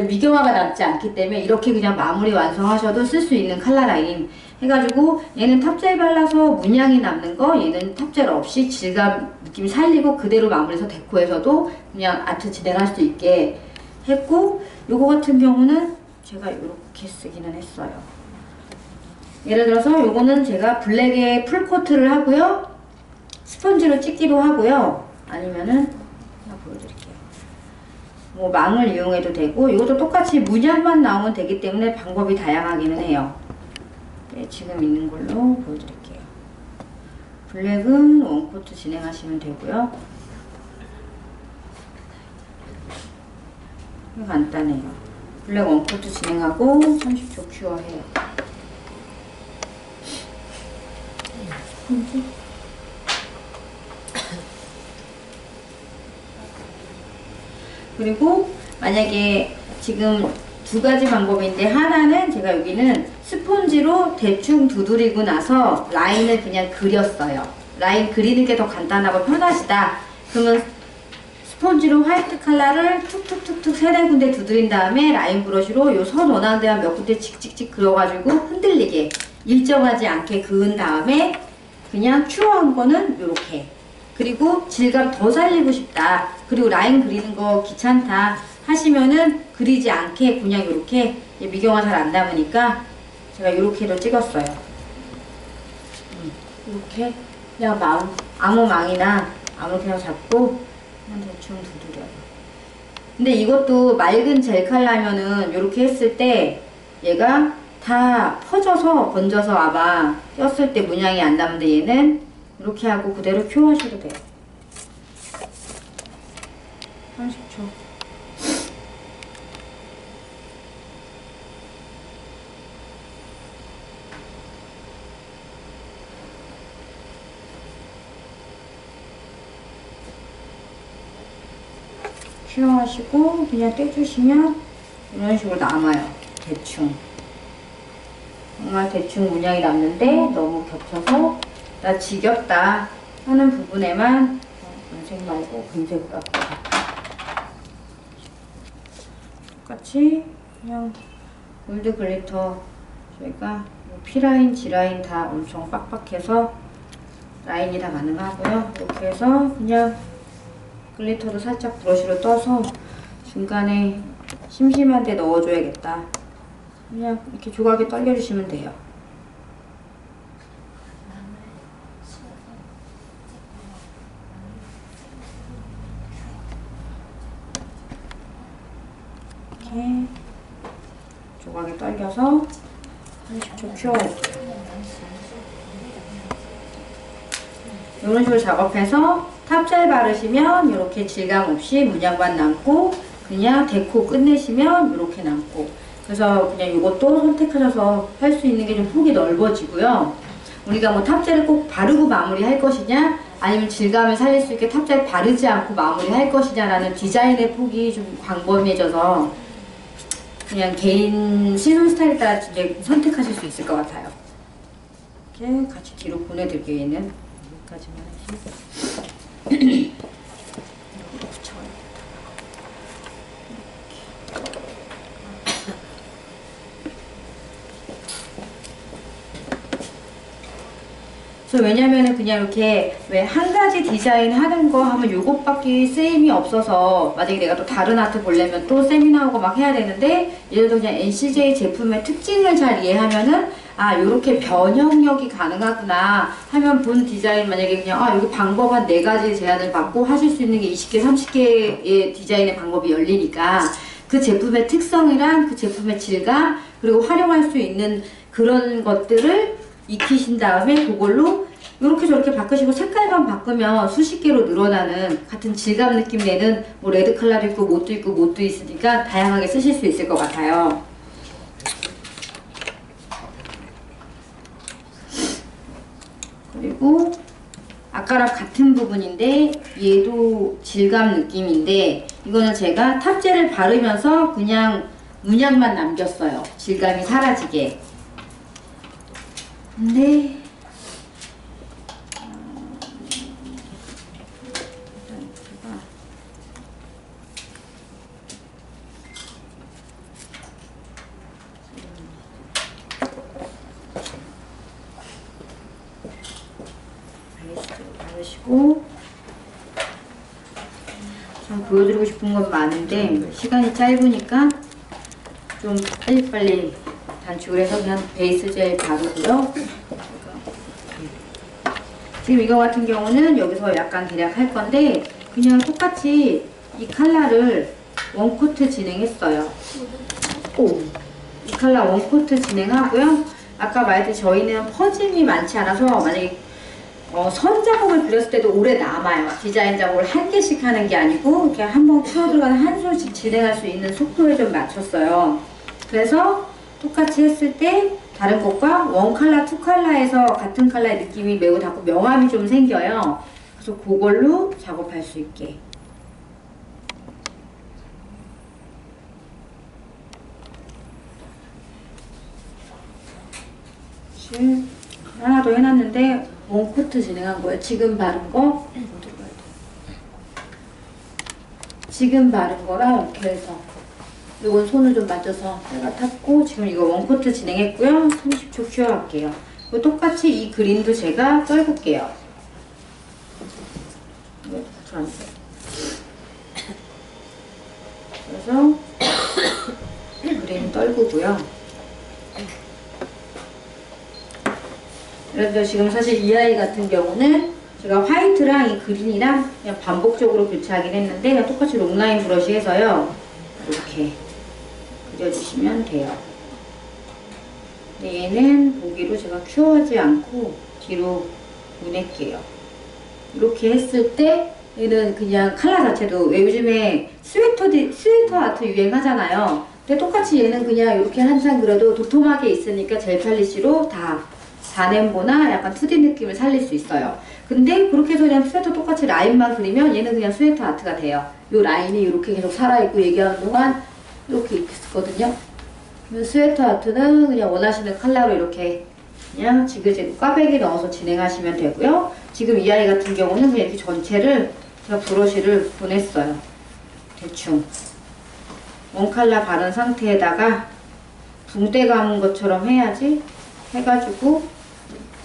미경화가 남지 않기 때문에 이렇게 그냥 마무리 완성하셔도 쓸 수 있는 컬러 라인 해가지고 얘는 탑젤 발라서 문양이 남는 거 얘는 탑젤 없이 질감 느낌 살리고 그대로 마무리해서 데코해서도 그냥 아트 진행할 수 있게 했고 요거 같은 경우는 제가 이렇게 쓰기는 했어요. 예를 들어서 요거는 제가 블랙에 풀코트를 하고요. 스펀지로 찍기도 하고요. 아니면은 하나 보여드릴게요. 뭐 망을 이용해도 되고 이것도 똑같이 문양만 나오면 되기 때문에 방법이 다양하기는 해요. 네, 지금 있는 걸로 보여드릴게요. 블랙은 원코트 진행하시면 되고요. 간단해요. 블랙 원코트 진행하고 30초 큐어해요. 그리고 만약에 지금 두 가지 방법인데 하나는 제가 여기는 스폰지로 대충 두드리고 나서 라인을 그냥 그렸어요. 라인 그리는 게 더 간단하고 편하시다. 그러면 스폰지로 화이트 컬러를 툭툭툭툭 세네 군데 두드린 다음에 라인 브러쉬로 요 선 원하는 데만 몇 군데 칙칙칙 그려가지고 흔들리게 일정하지 않게 그은 다음에 그냥 큐어한 거는 요렇게. 그리고 질감 더 살리고 싶다. 그리고 라인 그리는 거 귀찮다 하시면은 그리지 않게 그냥 요렇게 미경화 잘 안 남으니까 제가 요렇게도 찍었어요. 이렇게 그냥 아무 망이나 아무 그냥 잡고 그냥 대충 두드려요. 근데 이것도 맑은 젤 컬러면은 요렇게 했을 때 얘가 다 퍼져서 번져서 아마 꼈을 때 문양이 안 남는데 얘는 이렇게 하고 그대로 큐어하셔도 돼요. 30초. 큐어하시고 그냥 떼주시면 이런 식으로 남아요. 대충. 정말 대충 문양이 남는데 너무 겹쳐서 나 지겹다 하는 부분에만 은색 말고 금색으로 할게요. 똑같이 그냥 골드 글리터 저희가 P라인, G라인 다 엄청 빡빡해서 라인이 다 가능하고요. 이렇게 해서 그냥 글리터도 살짝 브러쉬로 떠서 중간에 심심한데 넣어줘야겠다. 그냥 이렇게 조각에 떨겨주시면 돼요. 이렇게 조각에 떨겨서 30초 큐어. 이런 식으로 작업해서 탑젤 바르시면 이렇게 질감 없이 문양만 남고 그냥 데코 끝내시면 이렇게 남고. 그래서 그냥 이것도 선택하셔서 할 수 있는 게 좀 폭이 넓어지고요. 우리가 뭐 탑젤을 꼭 바르고 마무리 할 것이냐 아니면 질감을 살릴 수 있게 탑젤 바르지 않고 마무리 할 것이냐라는 디자인의 폭이 좀 광범위해져서 그냥 개인 시선 스타일에 따라 이제 선택하실 수 있을 것 같아요. 이렇게 같이 뒤로 보내드릴게요. 얘는 여기까지만 하시고 여기도 붙여요. 그래서 왜냐면은 그냥 이렇게 왜 한 가지 디자인 하는 거 하면 요것밖에 쓰임이 없어서 만약에 내가 또 다른 아트 보려면 또 세미나하고 막 해야 되는데 예를 들어 그냥 NCJ 제품의 특징을 잘 이해하면은 아 요렇게 변형력이 가능하구나 하면 본 디자인 만약에 그냥 아 여기 방법 한 4가지 제안을 받고 하실 수 있는 게 20개 30개의 디자인의 방법이 열리니까 그 제품의 특성이랑 그 제품의 질감 그리고 활용할 수 있는 그런 것들을 익히신 다음에 그걸로 이렇게 저렇게 바꾸시고 색깔만 바꾸면 수십 개로 늘어나는 같은 질감 느낌 내는 뭐 레드 컬러도 있고 못도 있고 못도 있으니까 다양하게 쓰실 수 있을 것 같아요. 그리고 아까랑 같은 부분인데 얘도 질감 느낌인데 이거는 제가 탑젤을 바르면서 그냥 문양만 남겼어요. 질감이 사라지게. 근데 일단 제가 바르시고 참 보여드리고 싶은 건 많은데 시간이 짧으니까 좀 빨리빨리 단축을 해서 그냥 베이스 젤 바르고요. 지금 이거 같은 경우는 여기서 약간 대략 할 건데 그냥 똑같이 이 컬러를 원코트 진행했어요. 이 컬러 원코트 진행하고요. 아까 말했듯이 저희는 퍼짐이 많지 않아서 만약에 선 작업을 그렸을 때도 오래 남아요. 디자인 작업을 한 개씩 하는 게 아니고 그냥 한번 풀어 들어가는 한 손씩 진행할 수 있는 속도에 좀 맞췄어요. 그래서 똑같이 했을 때 다른 것과 원 컬러, 투 컬러에서 같은 컬러의 느낌이 매우 자꾸 명암이 좀 생겨요. 그래서 그걸로 작업할 수 있게. 하나 더 해놨는데 원코트 진행한 거예요. 지금 바른 거 지금 바른 거랑 이렇게 해서 이건 손을 좀 맞춰서 때가 탔고 지금 이거 원코트 진행했고요. 30초 큐어할게요. 그리고 똑같이 이 그림도 제가 떨굴게요. 그래서 그림 떨구고요. 그래서 지금 사실 이 아이 같은 경우는 제가 화이트랑 이 그린이랑 그냥 반복적으로 교체하긴 했는데 그냥 똑같이 롱라인 브러쉬 해서요. 이렇게 그려주시면 돼요. 근데 얘는 보기로 제가 큐어하지 않고 뒤로 보낼게요. 이렇게 했을 때 얘는 그냥 컬러 자체도 왜 요즘에 스웨터 아트 유행하잖아요. 근데 똑같이 얘는 그냥 이렇게 한참 그려도 도톰하게 있으니까 젤 팔리시로 다 자nem보나 약간 2D 느낌을 살릴 수 있어요. 근데 그렇게 해서 그냥 스웨터 똑같이 라인만 그리면 얘는 그냥 스웨터 아트가 돼요. 이 라인이 이렇게 계속 살아있고 얘기하는 동안 이렇게 있거든요. 스웨터 아트는 그냥 원하시는 컬러로 이렇게 그냥 지그재그 꽈배기 넣어서 진행하시면 되고요. 지금 이 아이 같은 경우는 그냥 이렇게 전체를 제가 브러쉬를 보냈어요. 대충 원 컬러 바른 상태에다가 붕대 감은 것처럼 해야지 해가지고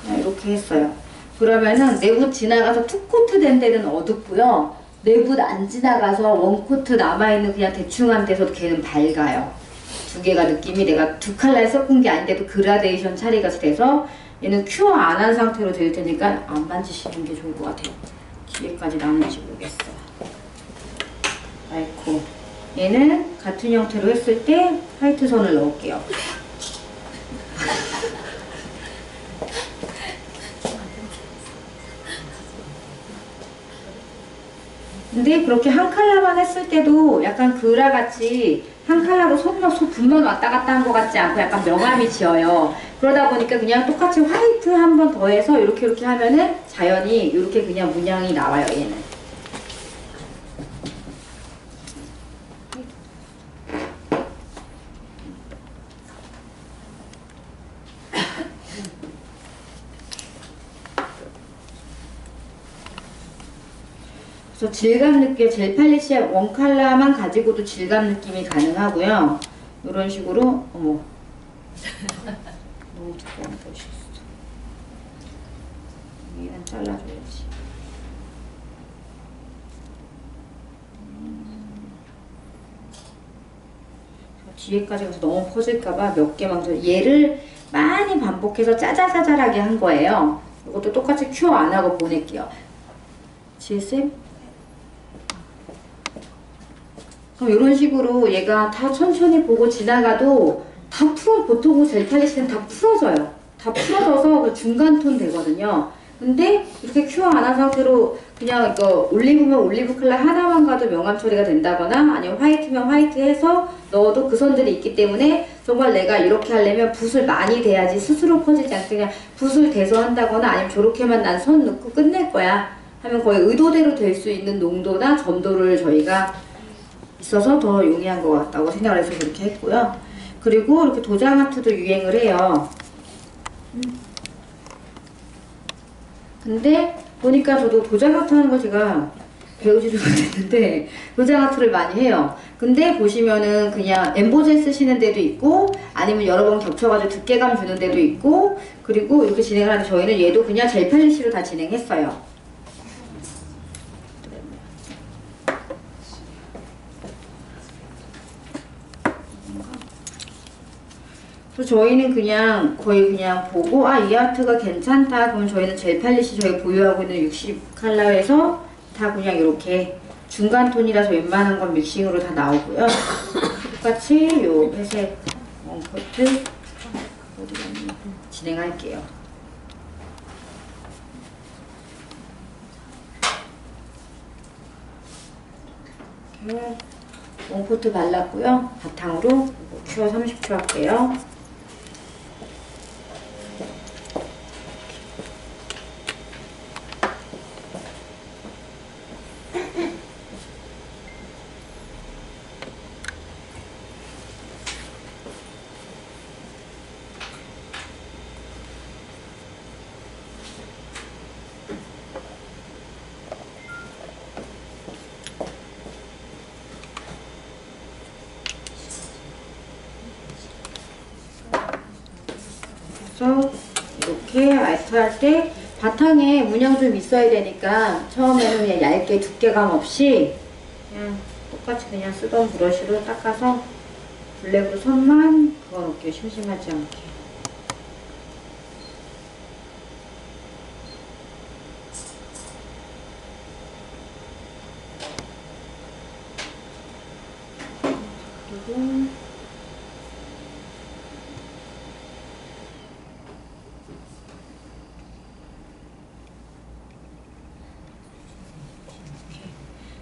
그냥 이렇게 했어요. 그러면은 내부 지나가서 투코트 된 데는 어둡고요. 내부 안 지나가서 원코트 남아있는 그냥 대충한 데서도 걔는 밝아요. 두 개가 느낌이 내가 두 컬러에 섞은 게 아닌데도 그라데이션 처리가 돼서 얘는 큐어 안 한 상태로 될 테니까 안 만지시는 게 좋을 것 같아요. 뒤에까지 나는지 모르겠어요. 아이고 얘는 같은 형태로 했을 때 화이트 선을 넣을게요. 근데 그렇게 한 컬러만 했을 때도 약간 그라같이 한 컬러로 분만 왔다 갔다 한 것 같지 않고 약간 명암이 지어요. 그러다 보니까 그냥 똑같이 화이트 한 번 더해서 이렇게 하면은 자연히 이렇게 그냥 문양이 나와요, 얘는. 그래서 질감 느낌, 젤 팔리시에 원 컬러만 가지고도 질감 느낌이 가능하고요. 이런 식으로, 어머. 너무 두꺼운 것이 있어. 여기는 잘라줘야지. 뒤에까지 가서 너무 퍼질까봐 몇 개만 더, 얘를 많이 반복해서 짜잘짜잘하게 한 거예요. 이것도 똑같이 큐어 안 하고 보낼게요. GSM? 그럼 이런 식으로 얘가 다 천천히 보고 지나가도 다 보통 젤 팔리시는 다 풀어져요. 다 풀어져서 그 중간 톤 되거든요. 근데 이렇게 큐어 안 한 상태로 그냥 이거 올리브면 올리브 컬러 하나만 가도 명암 처리가 된다거나 아니면 화이트면 화이트 해서 넣어도 그 선들이 있기 때문에 정말 내가 이렇게 하려면 붓을 많이 대야지 스스로 퍼지지 않게 그냥 붓을 대서 한다거나 아니면 저렇게만 난 선 넣고 끝낼 거야 하면 거의 의도대로 될 수 있는 농도나 점도를 저희가 있어서 더 용이한 것 같다고 생각을 해서 그렇게 했고요. 그리고 이렇게 도장 아트도 유행을 해요. 근데 보니까 저도 도장 아트 하는 거 제가 배우지를 못했는데 도장 아트를 많이 해요. 근데 보시면은 그냥 엠보젤 쓰시는 데도 있고 아니면 여러 번 겹쳐가지고 두께감 주는 데도 있고 그리고 이렇게 진행을 하는데 저희는 얘도 그냥 젤 팔리시로 다 진행했어요. 그래서 저희는 그냥 거의 그냥 보고 이 아트가 괜찮다 그러면 저희는 젤 팔리시 저희 보유하고 있는 60 컬러에서 다 그냥 이렇게 중간 톤이라서 웬만한 건 믹싱으로 다 나오고요. 똑같이 요 회색 원코트 어디 갔니? 진행할게요. 이렇게 원코트 발랐고요. 바탕으로 큐어 30초 할게요. 이렇게 아이트 할 때 바탕에 문양 좀 있어야 되니까 처음에는 그냥 얇게 두께감 없이 그냥 똑같이 그냥 쓰던 브러쉬로 닦아서 블랙으로 선만 그어놓을게요. 심심하지 않게. 그리고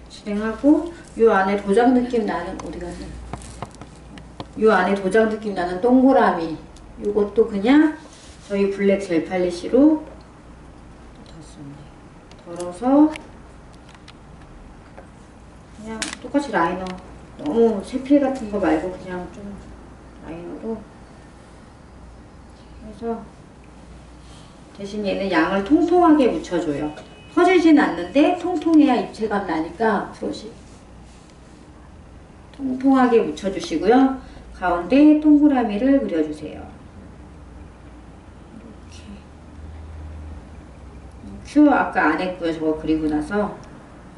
진행하고 요 안에 도장 느낌 나는 어디 갔나? 요 안에 도장 느낌 나는 동그라미 요것도 그냥 저희 블랙 젤 팔리시로 덜어서 그냥 똑같이 라이너 너무 세필 같은 거 말고 그냥 좀 라이너로 해서 대신 얘는 양을 통통하게 묻혀줘요. 퍼지진 않는데 통통해야 입체감 나니까 브러쉬 통통하게 묻혀주시고요. 가운데 동그라미를 그려주세요. 이렇게 큐어 아까 안 했고요. 저거 그리고 나서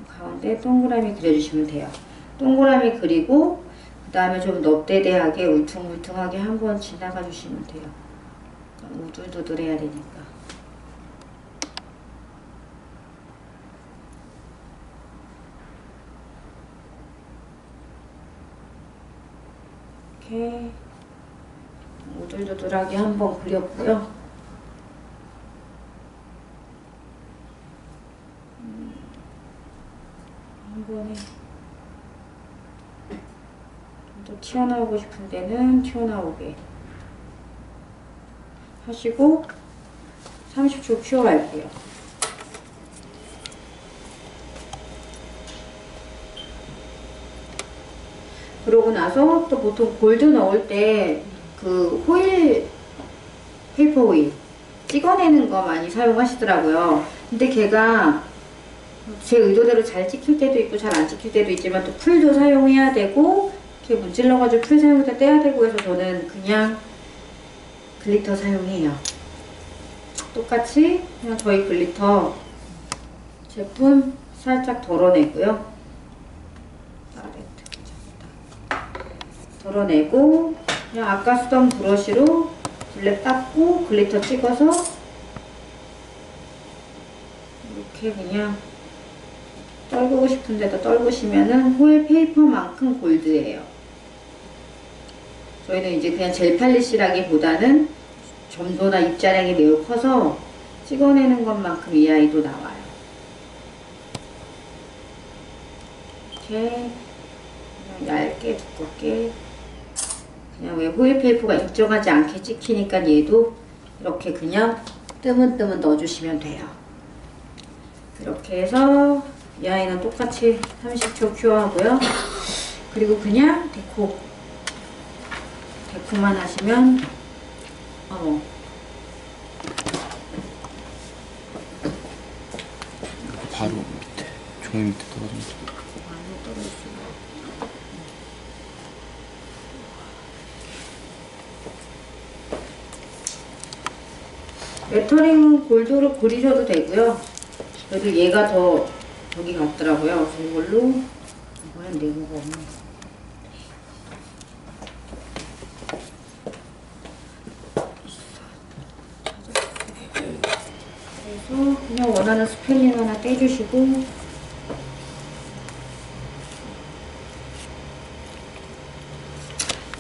가운데 동그라미 그려주시면 돼요. 동그라미 그리고 그 다음에 좀 넙대대하게 울퉁불퉁하게 한번 지나가 주시면 돼요. 우들두들 해야 되니까. 이렇게 우들두들하게 한번 그렸고요. 한 번에 좀 더 튀어나오고 싶은 데는 튀어나오게 하시고 30초 큐어 할게요. 그러고 나서 또 보통 골드 넣을 때 그 호일, 페이퍼 호일 찍어내는 거 많이 사용하시더라고요. 근데 걔가 제 의도대로 잘 찍힐 때도 있고 잘 안 찍힐 때도 있지만 또 풀도 사용해야 되고 이렇게 문질러가지고 풀 사용할 때 떼야 되고 해서 저는 그냥 글리터 사용해요. 똑같이 그냥 저희 글리터 제품 살짝 덜어내고요. 덜어내고 그냥 아까 쓰던 브러쉬로 블랙 닦고 글리터 찍어서 이렇게 그냥 떨구고 싶은 데다 떨구시면은 호일 페이퍼만큼 골드예요. 저희는 이제 그냥 젤 팔리시라기보다는 점도나 입자량이 매우 커서 찍어내는 것만큼 이 아이도 나와요. 이렇게 그냥 얇게 두껍게 그냥 왜 호일 페이퍼가 일정하지 않게 찍히니까 얘도 이렇게 그냥 뜨문뜨문 넣어주시면 돼요. 이렇게 해서 이 아이는 똑같이 30초 큐어하고요. 그리고 그냥 데코만 하시면 바로 밑에 종이 밑에 떨어집니다. 레터링은 골드로 그리셔도 되고요. 그래도 얘가 더 저기 같더라고요. 그래서 이걸로 이거는 네모가 없네. 그래서 그냥 원하는 스펠링 하나 떼주시고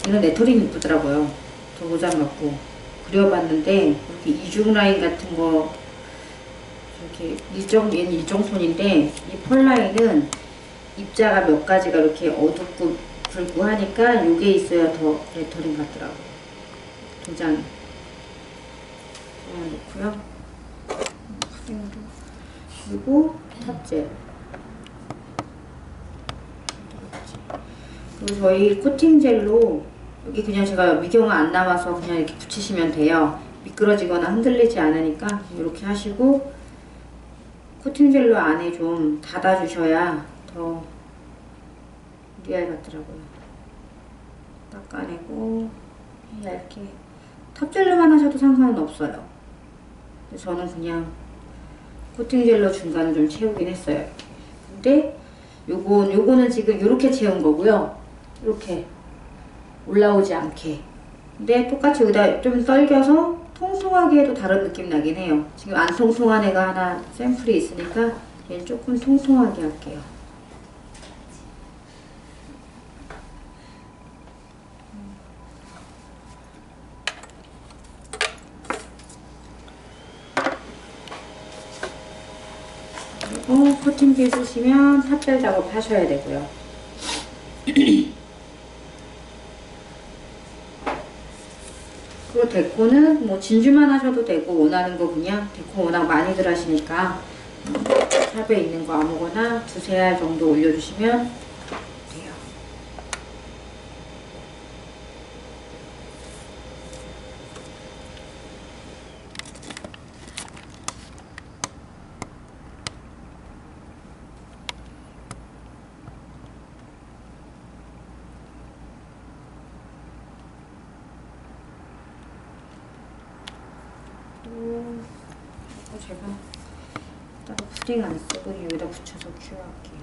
이런 레터링 이쁘더라고요. 저 모자 갖고 그려봤는데 이렇게 이중 라인 같은 거 이렇게 얘는 일정선인데 이 펄라인은 입자가 몇 가지가 이렇게 어둡고 붉고 하니까 요게 있어야 더 레터링 같더라고요. 도장이 놓고요. 그리고 탑젤. 그리고 저희 코팅젤로 여기 그냥 제가 미경화 안 남아서 그냥 이렇게 붙이시면 돼요. 미끄러지거나 흔들리지 않으니까 이렇게 하시고 코팅젤로 안에 좀 닫아주셔야 더 리얼 같더라고요. 닦아내고 얇게 탑젤로만 하셔도 상관은 없어요. 저는 그냥 코팅젤로 중간을 좀 채우긴 했어요. 근데 요거는 지금 이렇게 채운 거고요. 이렇게 올라오지 않게. 근데 똑같이 여기다 좀 썰겨서 통통하게 해도 다른 느낌 나긴 해요. 지금 안 통통한 애가 하나 샘플이 있으니까 얘는 조금 통통하게 할게요. 그리고 코팅지 쓰시면 탑젤 작업 하셔야 되고요. 그리고 데코는 뭐 진주만 하셔도 되고 원하는 거 그냥 데코 워낙 많이들 하시니까 샵에 있는 거 아무거나 2-3알 정도 올려주시면 돼요. 제가 따로 푸딩 안 쓰고 여기다 붙여서 큐어할게요.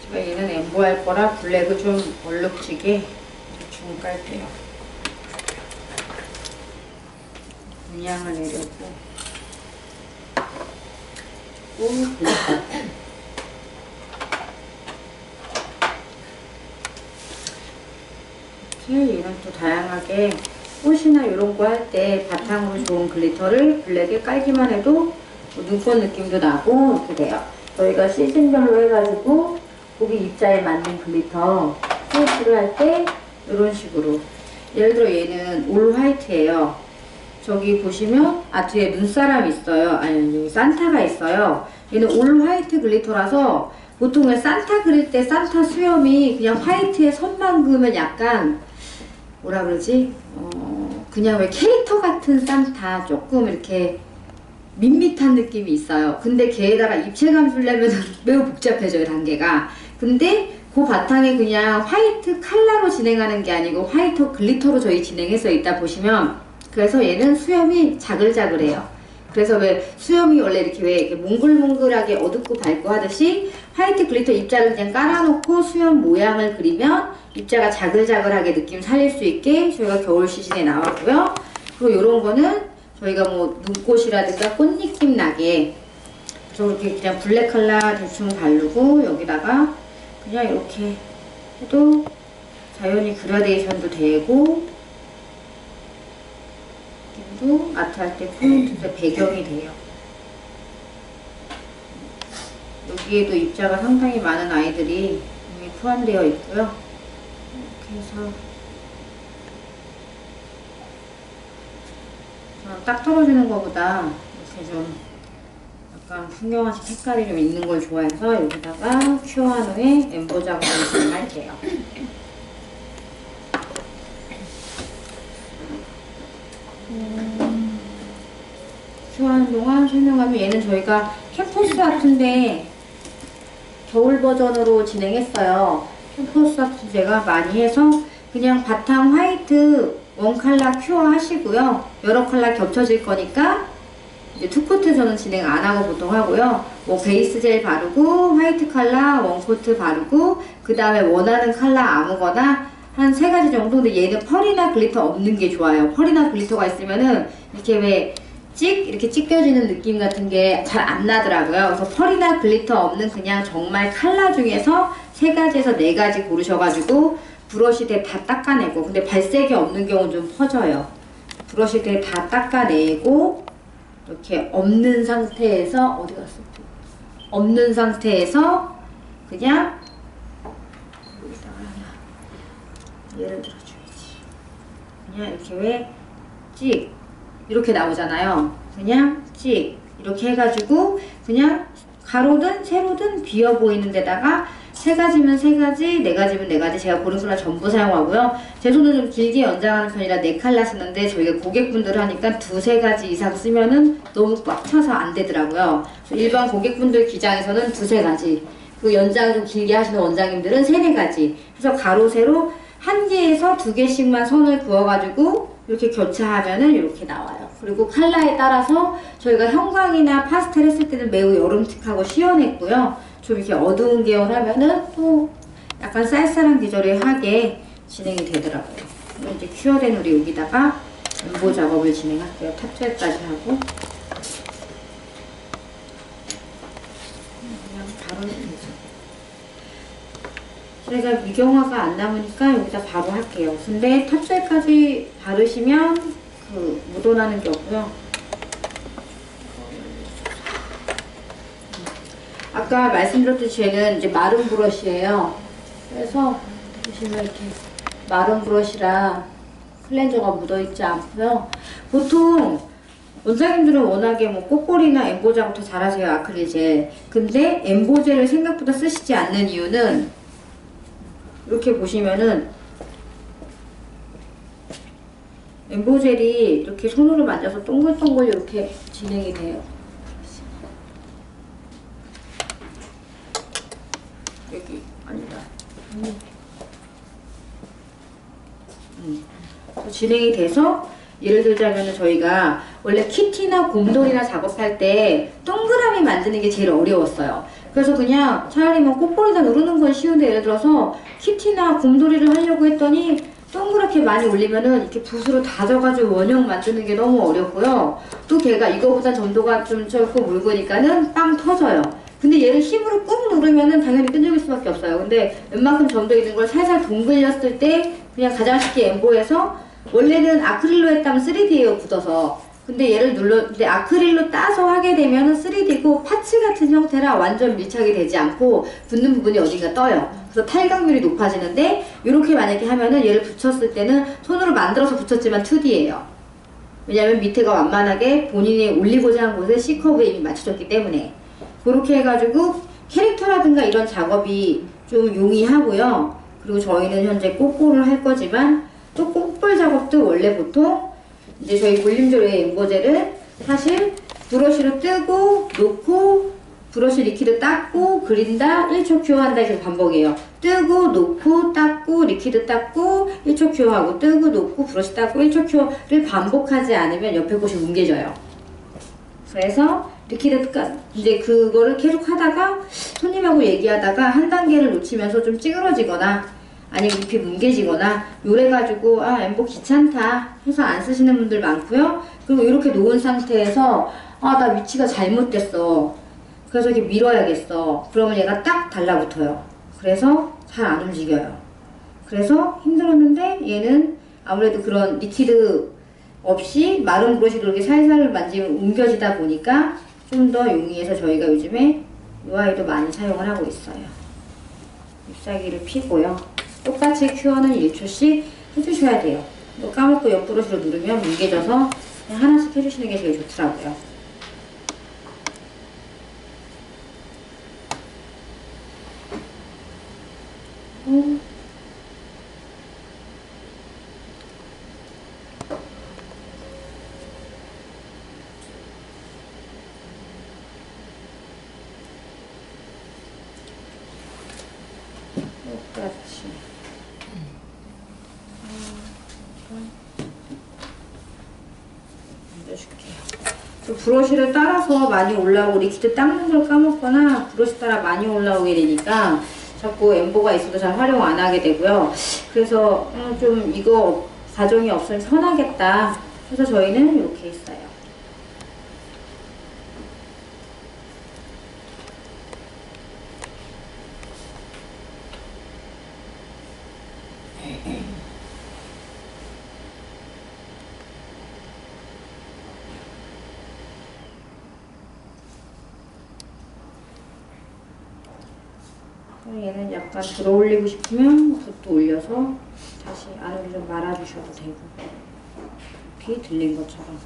제가 얘는 엠보 할 거라 블랙을 좀 얼룩지게 대충 깔게요. 분량을 내려고 이렇게 얘는 또 다양하게 꽃이나 이런 거 할 때 바탕으로 좋은 글리터를 블랙에 깔기만 해도 눈꽃 느낌도 나고 이렇게 돼요. 저희가 시즌별로 해가지고 고기 입자에 맞는 글리터 스위치를 할 때 이런 식으로, 예를 들어 얘는 올 화이트예요. 저기 보시면 뒤에 눈사람 있어요. 아니 여기 산타가 있어요. 얘는 올 화이트 글리터라서 보통 왜 산타 그릴 때 산타 수염이 그냥 화이트에 선만 그으면 약간 뭐라 그러지? 그냥 왜 캐릭터 같은 산타 조금 이렇게 밋밋한 느낌이 있어요. 근데 걔에다가 입체감 주려면 매우 복잡해져요, 단계가. 근데 그 바탕에 그냥 화이트 컬러로 진행하는 게 아니고 화이트 글리터로 저희 진행해서 있다 보시면, 그래서 얘는 수염이 자글자글해요. 그래서 왜 수염이 원래 이렇게 왜 이렇게 몽글몽글하게 어둡고 밝고 하듯이 화이트 글리터 입자를 그냥 깔아놓고 수염 모양을 그리면 입자가 자글자글하게 느낌 살릴 수 있게 저희가 겨울 시즌에 나왔고요. 그리고 이런 거는 저희가 뭐 눈꽃이라든가 꽃 느낌 나게 저렇게 그냥 블랙 컬러 대충 바르고 여기다가 그냥 이렇게 해도 자연히 그라데이션도 되고 느낌도 아트할 때 포인트도 배경이 돼요. 여기에도 입자가 상당히 많은 아이들이 이미 포함되어 있고요. 이렇게 해서 딱 떨어지는 것보다 이렇게 좀 약간 풍경화색 색깔이 좀 있는 걸 좋아해서 여기다가 큐어한 후에 엠보 작업을 진행할게요. 큐어하는 동안 설명하면 얘는 저희가 캠퍼스 아트인데 겨울 버전으로 진행했어요. 캠퍼스 아트 제가 많이 해서 그냥 바탕 화이트 원 컬러 큐어 하시고요. 여러 컬러 겹쳐질 거니까 이제 투코트 저는 진행 안 하고 보통 하고요. 뭐 베이스 젤 바르고 화이트 컬러 원 코트 바르고 그 다음에 원하는 컬러 아무거나 한 3가지 정도. 근데 얘는 펄이나 글리터 없는 게 좋아요. 펄이나 글리터가 있으면은 이렇게 왜 이렇게 찢겨지는 느낌 같은 게 잘 안 나더라고요. 그래서 펄이나 글리터 없는 그냥 정말 컬러 중에서 3가지에서 4가지 고르셔가지고 브러쉬대 다 닦아내고, 근데 발색이 없는 경우는 좀 퍼져요. 브러쉬대 다 닦아내고 이렇게 없는 상태에서 어디 갔어? 없는 상태에서 그냥 여기다가 예를 들어줘야지. 그냥 이렇게 왜 찍 이렇게 나오잖아요. 그냥 찍 이렇게 해가지고 그냥 가로든 세로든 비어 보이는 데다가 3가지면 3가지, 4가지면 4가지 제가 고른 컬러 전부 사용하고요. 제 손은 좀 길게 연장하는 편이라 4컬러 쓰는데 저희가 고객분들 하니까 2-3가지 이상 쓰면은 너무 꽉 차서 안 되더라고요. 일반 고객분들 기장에서는 2-3가지, 그 연장 좀 길게 하시는 원장님들은 3-4가지 해서 가로, 세로 1개에서 2개씩만 선을 그어가지고 이렇게 교차하면은 이렇게 나와요. 그리고 컬러에 따라서 저희가 형광이나 파스텔 했을 때는 매우 여름틱하고 시원했고요. 좀 이렇게 어두운 계열 하면은 또 약간 쌀쌀한 계절에 하게 진행이 되더라고요. 그럼 이제 큐어된 우리 여기다가 엠보 작업을 진행할게요. 탑재까지 하고 그냥 바로 해도 되죠. 저희가 미경화가 안 남으니까 여기다 바로 할게요. 근데 탑재까지 바르시면 그 묻어나는 게 없고요. 아까 말씀드렸듯이 얘는 이제 마른 브러쉬예요. 그래서 보시면 이렇게 마른 브러쉬라 클렌저가 묻어있지 않고요. 보통 원장님들은 워낙에 뭐 꽃볼이나 엠보 작업도 잘하세요, 아크릴 젤. 근데 엠보 젤을 생각보다 쓰시지 않는 이유는 이렇게 보시면은 엠보 젤이 이렇게 손으로 만져서 동글동글 이렇게 진행이 돼요. 여기 아니다. 진행이 돼서 예를 들자면 저희가 원래 키티나 곰돌이나 작업할 때 동그라미 만드는 게 제일 어려웠어요. 그래서 그냥 차라리 뭐 꽃볼에다 누르는 건 쉬운데 예를 들어서 키티나 곰돌이를 하려고 했더니 동그랗게 많이 올리면은 이렇게 붓으로 다져가지고 원형 만드는 게 너무 어렵고요. 또 걔가 이거보다 점도가 좀 적고 묽으니까는 빵 터져요. 근데 얘를 힘으로 꾹 누르면은 당연히 끈적일 수밖에 없어요. 근데 웬만큼 점도 있는 걸 살살 동글렸을 때 그냥 가장 쉽게 엠보해서, 원래는 아크릴로 했다면 3D예요, 굳어서. 근데 얘를 근데 아크릴로 따서 하게 되면은 3D고 파츠 같은 형태라 완전 밀착이 되지 않고 붙는 부분이 어딘가 떠요. 그래서 탈각률이 높아지는데, 이렇게 만약에 하면은 얘를 붙였을 때는 손으로 만들어서 붙였지만 2D예요. 왜냐면 밑에가 완만하게 본인이 올리고자 한 곳에 C커브에 이미 맞춰졌기 때문에. 그렇게 해가지고 캐릭터라든가 이런 작업이 좀 용이하고요. 그리고 저희는 현재 꼬꼬를 할 거지만 또 꼬볼 작업도 원래 보통 이제 저희 볼륨조의 엠보젤을 사실 브러쉬로 뜨고 놓고 브러쉬 리퀴드 닦고 그린다 1초 큐어한다 이렇게 반복이에요. 뜨고 놓고 닦고 리퀴드 닦고 1초 큐어하고 뜨고 놓고 브러쉬 닦고 1초 큐어를 반복하지 않으면 옆에 곳이 뭉개져요. 그래서 리퀴드 이제 그거를 계속 하다가 손님하고 얘기하다가 한 단계를 놓치면서 좀 찌그러지거나 아니면 잎이 뭉개지거나 요래가지고 아 엠보 귀찮다 해서 안 쓰시는 분들 많고요. 그리고 이렇게 놓은 상태에서 아 나 위치가 잘못됐어. 그래서 이렇게 밀어야겠어. 그러면 얘가 딱 달라붙어요. 그래서 잘 안 움직여요. 그래서 힘들었는데 얘는 아무래도 그런 리퀴드 없이 마른 브러쉬로 이렇게 살살 만지면 옮겨지다 보니까 좀 더 용이해서 저희가 요즘에 이 아이도 많이 사용을 하고 있어요. 잎사귀를 피고요. 똑같이 큐어는 1초씩 해주셔야 돼요. 또 까먹고 옆 브러쉬로 누르면 뭉개져서 그냥 하나씩 해주시는 게 제일 좋더라고요. 똑같이 얹어줄게요. 또 브러쉬를 따라서 많이 올라오고 리퀴드 닦는 걸 까먹거나 브러쉬 따라 많이 올라오게 되니까 자꾸 엠보가 있어도 잘 활용 안 하게 되고요. 그래서 좀 이거 과정이 없으면 편하겠다 해서 저희는 이렇게 했어요. 얘는 약간 들어 올리고 싶으면 붓도 올려서 다시 안으로 좀 말아주셔도 되고 귀 들린 것처럼.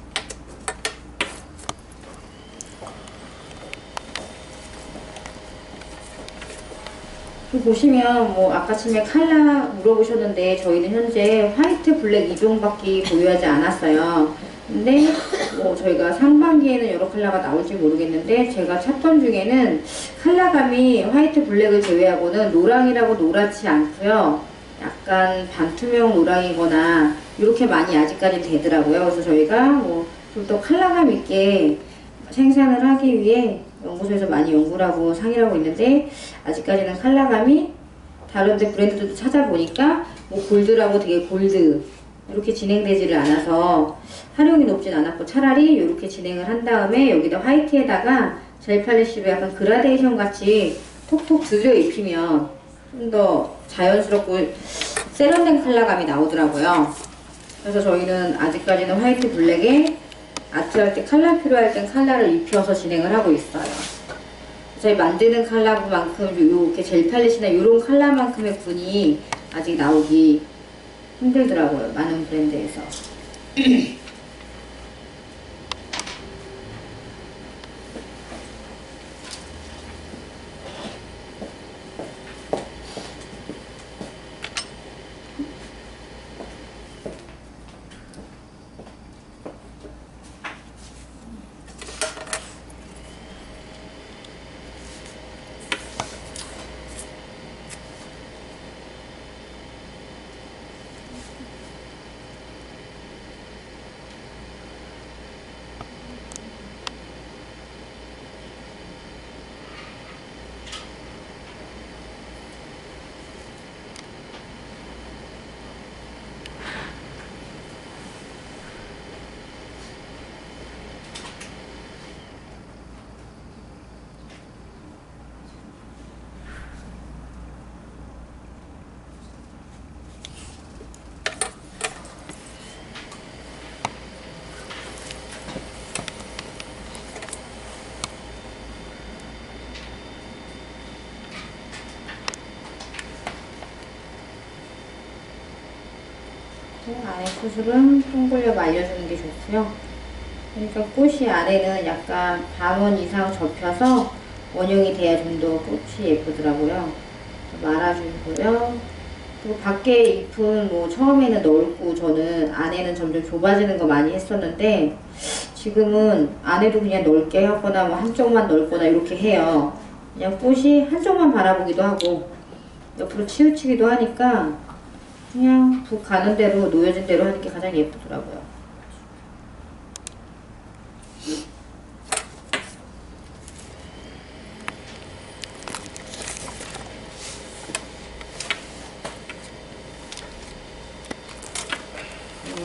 보시면 뭐 아까 처음에 컬러 물어보셨는데 저희는 현재 화이트, 블랙 2종밖에 보유하지 않았어요. 근데 뭐 저희가 상반기에는 여러 컬러가 나올지 모르겠는데 제가 찾던 중에는 컬러감이 화이트, 블랙을 제외하고는 노랑이라고 노랗지 않고요. 약간 반투명 노랑이거나 이렇게 많이 아직까지 되더라고요. 그래서 저희가 뭐 좀 더 컬러감 있게 생산을 하기 위해 연구소에서 많이 연구를 하고 상의를 하고 있는데 아직까지는 컬러감이 다른 데 브랜드들도 찾아보니까 뭐 골드라고 되게 골드 이렇게 진행되지를 않아서 활용이 높진 않았고 차라리 이렇게 진행을 한 다음에 여기다 화이트에다가 젤 팔리시로 약간 그라데이션 같이 톡톡 두드려 입히면 좀 더 자연스럽고 세련된 컬러감이 나오더라고요. 그래서 저희는 아직까지는 화이트 블랙에 아트할 때 컬러 필요할 땐 컬러를 입혀서 진행을 하고 있어요. 저희 만드는 컬러만큼 이렇게 젤 팔릿이나 이런 컬러만큼의 군이 아직 나오기 힘들더라고요. 많은 브랜드에서. 안에 수술은 통글려 말려주는 게 좋고요. 그러니까 꽃이 안에는 약간 반원 이상 접혀서 원형이 돼야 좀 더 꽃이 예쁘더라고요. 말아주고요. 그리고 밖에 잎은 뭐 처음에는 넓고 저는 안에는 점점 좁아지는 거 많이 했었는데 지금은 안에도 그냥 넓게 하거나 뭐 한쪽만 넓거나 이렇게 해요. 그냥 꽃이 한쪽만 바라보기도 하고 옆으로 치우치기도 하니까 그냥 북 가는 대로 놓여진 대로 하는 게 가장 예쁘더라고요.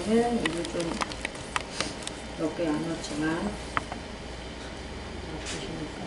오늘은 이거 좀 몇 개 안 넣었지만 보시니까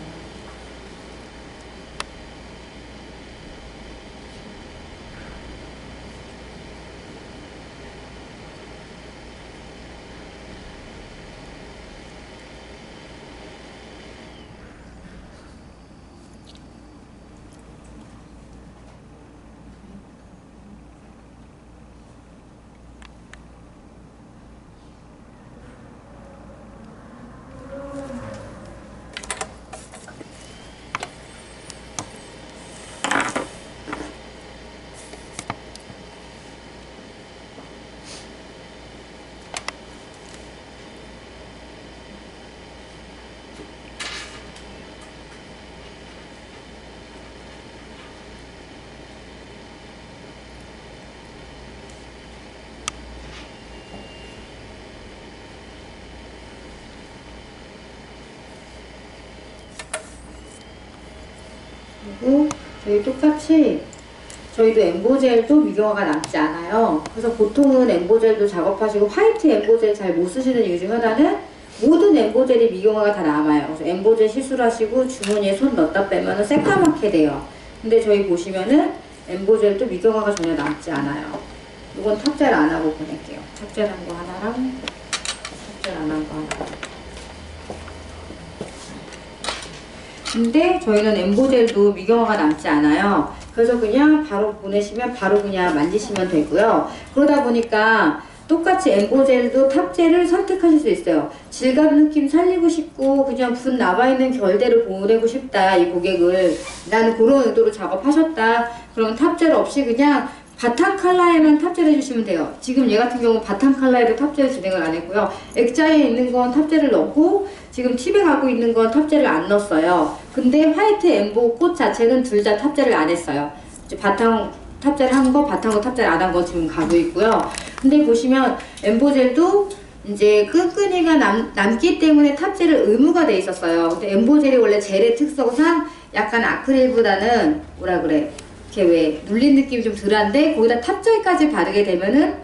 그리고 저희 똑같이 저희도 엠보젤도 미경화가 남지 않아요. 그래서 보통은 엠보젤도 작업하시고 화이트 엠보젤 잘 못 쓰시는 이유 중 하나는 모든 엠보젤이 미경화가 다 남아요. 그래서 엠보젤 시술하시고 주머니에 손 넣었다 빼면은 새까맣게 돼요. 근데 저희 보시면은 엠보젤도 미경화가 전혀 남지 않아요. 이건 탑재를 안 하고 보낼게요. 탑재한 거 하나랑 탑재를 안 한 거 하나랑. 근데 저희는 엠보젤도 미경화가 남지 않아요. 그래서 그냥 바로 보내시면 바로 그냥 만지시면 되고요. 그러다 보니까 똑같이 엠보젤도 탑재를 선택하실 수 있어요. 질감 느낌 살리고 싶고 그냥 분 남아있는 결대로 보내고 싶다 이 고객을 나는 그런 의도로 작업하셨다 그러면 탑재를 없이 그냥 바탕 컬러에만 탑재를 해주시면 돼요. 지금 얘 같은 경우는 바탕 컬러에도 탑재를 진행을 안 했고요. 액자에 있는 건 탑재를 넣고 지금 팁에 가고 있는 건 탑재를 안 넣었어요. 근데 화이트 엠보 꽃 자체는 둘 다 탑재를 안 했어요. 이제 바탕 탑재를 한 거, 바탕으로 탑재를 안 한 거 지금 가고 있고요. 근데 보시면 엠보젤도 이제 끈끈이가 남기 때문에 탑재를 의무가 돼 있었어요. 근데 엠보젤이 원래 젤의 특성상 약간 아크릴보다는 뭐라 그래? 이렇게 왜 눌린 느낌이 좀 덜한데 거기다 탑재까지 바르게 되면은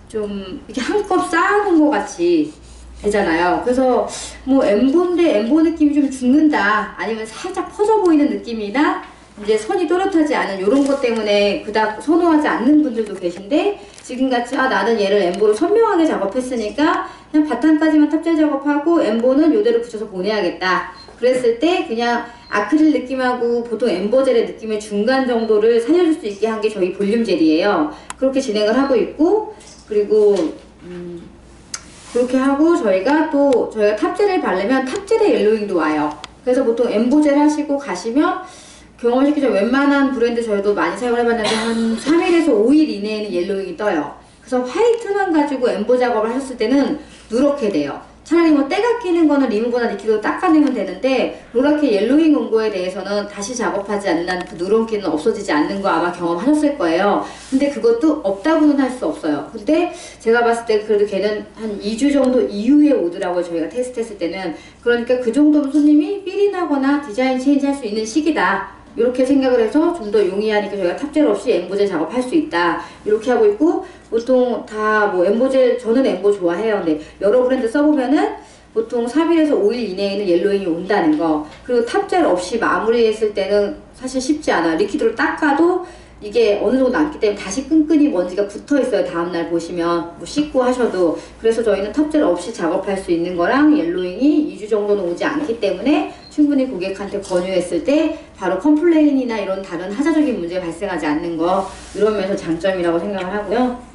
좀 이렇게 한껏 쌓아놓은 것 같이 되잖아요. 그래서 뭐 엠보인데 엠보 느낌이 좀 죽는다 아니면 살짝 퍼져 보이는 느낌이나 이제 선이 또렷하지 않은 이런 것 때문에 그닥 선호하지 않는 분들도 계신데 지금같이 나는 얘를 엠보로 선명하게 작업했으니까 그냥 바탕까지만 탑재 작업하고 엠보는 이대로 붙여서 보내야겠다 그랬을 때 그냥 아크릴 느낌하고 보통 엠보젤의 느낌의 중간 정도를 살려줄 수 있게 한 게 저희 볼륨 젤이에요. 그렇게 진행을 하고 있고 그리고 그렇게 하고 저희가 탑젤을 바르면 탑젤의 옐로잉도 와요. 그래서 보통 엠보젤 하시고 가시면 경험시키죠. 웬만한 브랜드 저희도 많이 사용을 해봤는데 한 3일에서 5일 이내에는 옐로잉이 떠요. 그래서 화이트만 가지고 엠보 작업을 하셨을 때는 누렇게 돼요. 차라리 뭐 때가 끼는 거는 리무버나 리퀴드로 닦아내면 되는데 노랗게 옐로잉 온 거에 대해서는 다시 작업하지 않는 한 그 누런기는 없어지지 않는 거 아마 경험하셨을 거예요. 근데 그것도 없다고는 할 수 없어요. 근데 제가 봤을 때 그래도 걔는 한 2주 정도 이후에 오더라고요. 저희가 테스트했을 때는. 그러니까 그 정도면 손님이 삘이 나거나 디자인 체인지 할 수 있는 시기다. 이렇게 생각을 해서 좀 더 용이하니까 저희가 탑젤 없이 엠보젤 작업할 수 있다 이렇게 하고 있고 보통 다 뭐 엠보젤 저는 엠보 좋아해요. 근데 여러 브랜드 써보면은 보통 3일에서 5일 이내에는 옐로잉이 온다는 거 그리고 탑젤 없이 마무리했을 때는 사실 쉽지 않아요. 리퀴드로 닦아도 이게 어느 정도 남기 때문에 다시 끈끈이 먼지가 붙어 있어요. 다음날 보시면 뭐 씻고 하셔도. 그래서 저희는 탑젤 없이 작업할 수 있는 거랑 옐로잉이 2주 정도는 오지 않기 때문에 충분히 고객한테 권유했을 때 바로 컴플레인이나 이런 다른 하자적인 문제가 발생하지 않는 거 이런 면에서 장점이라고 생각을 하고요.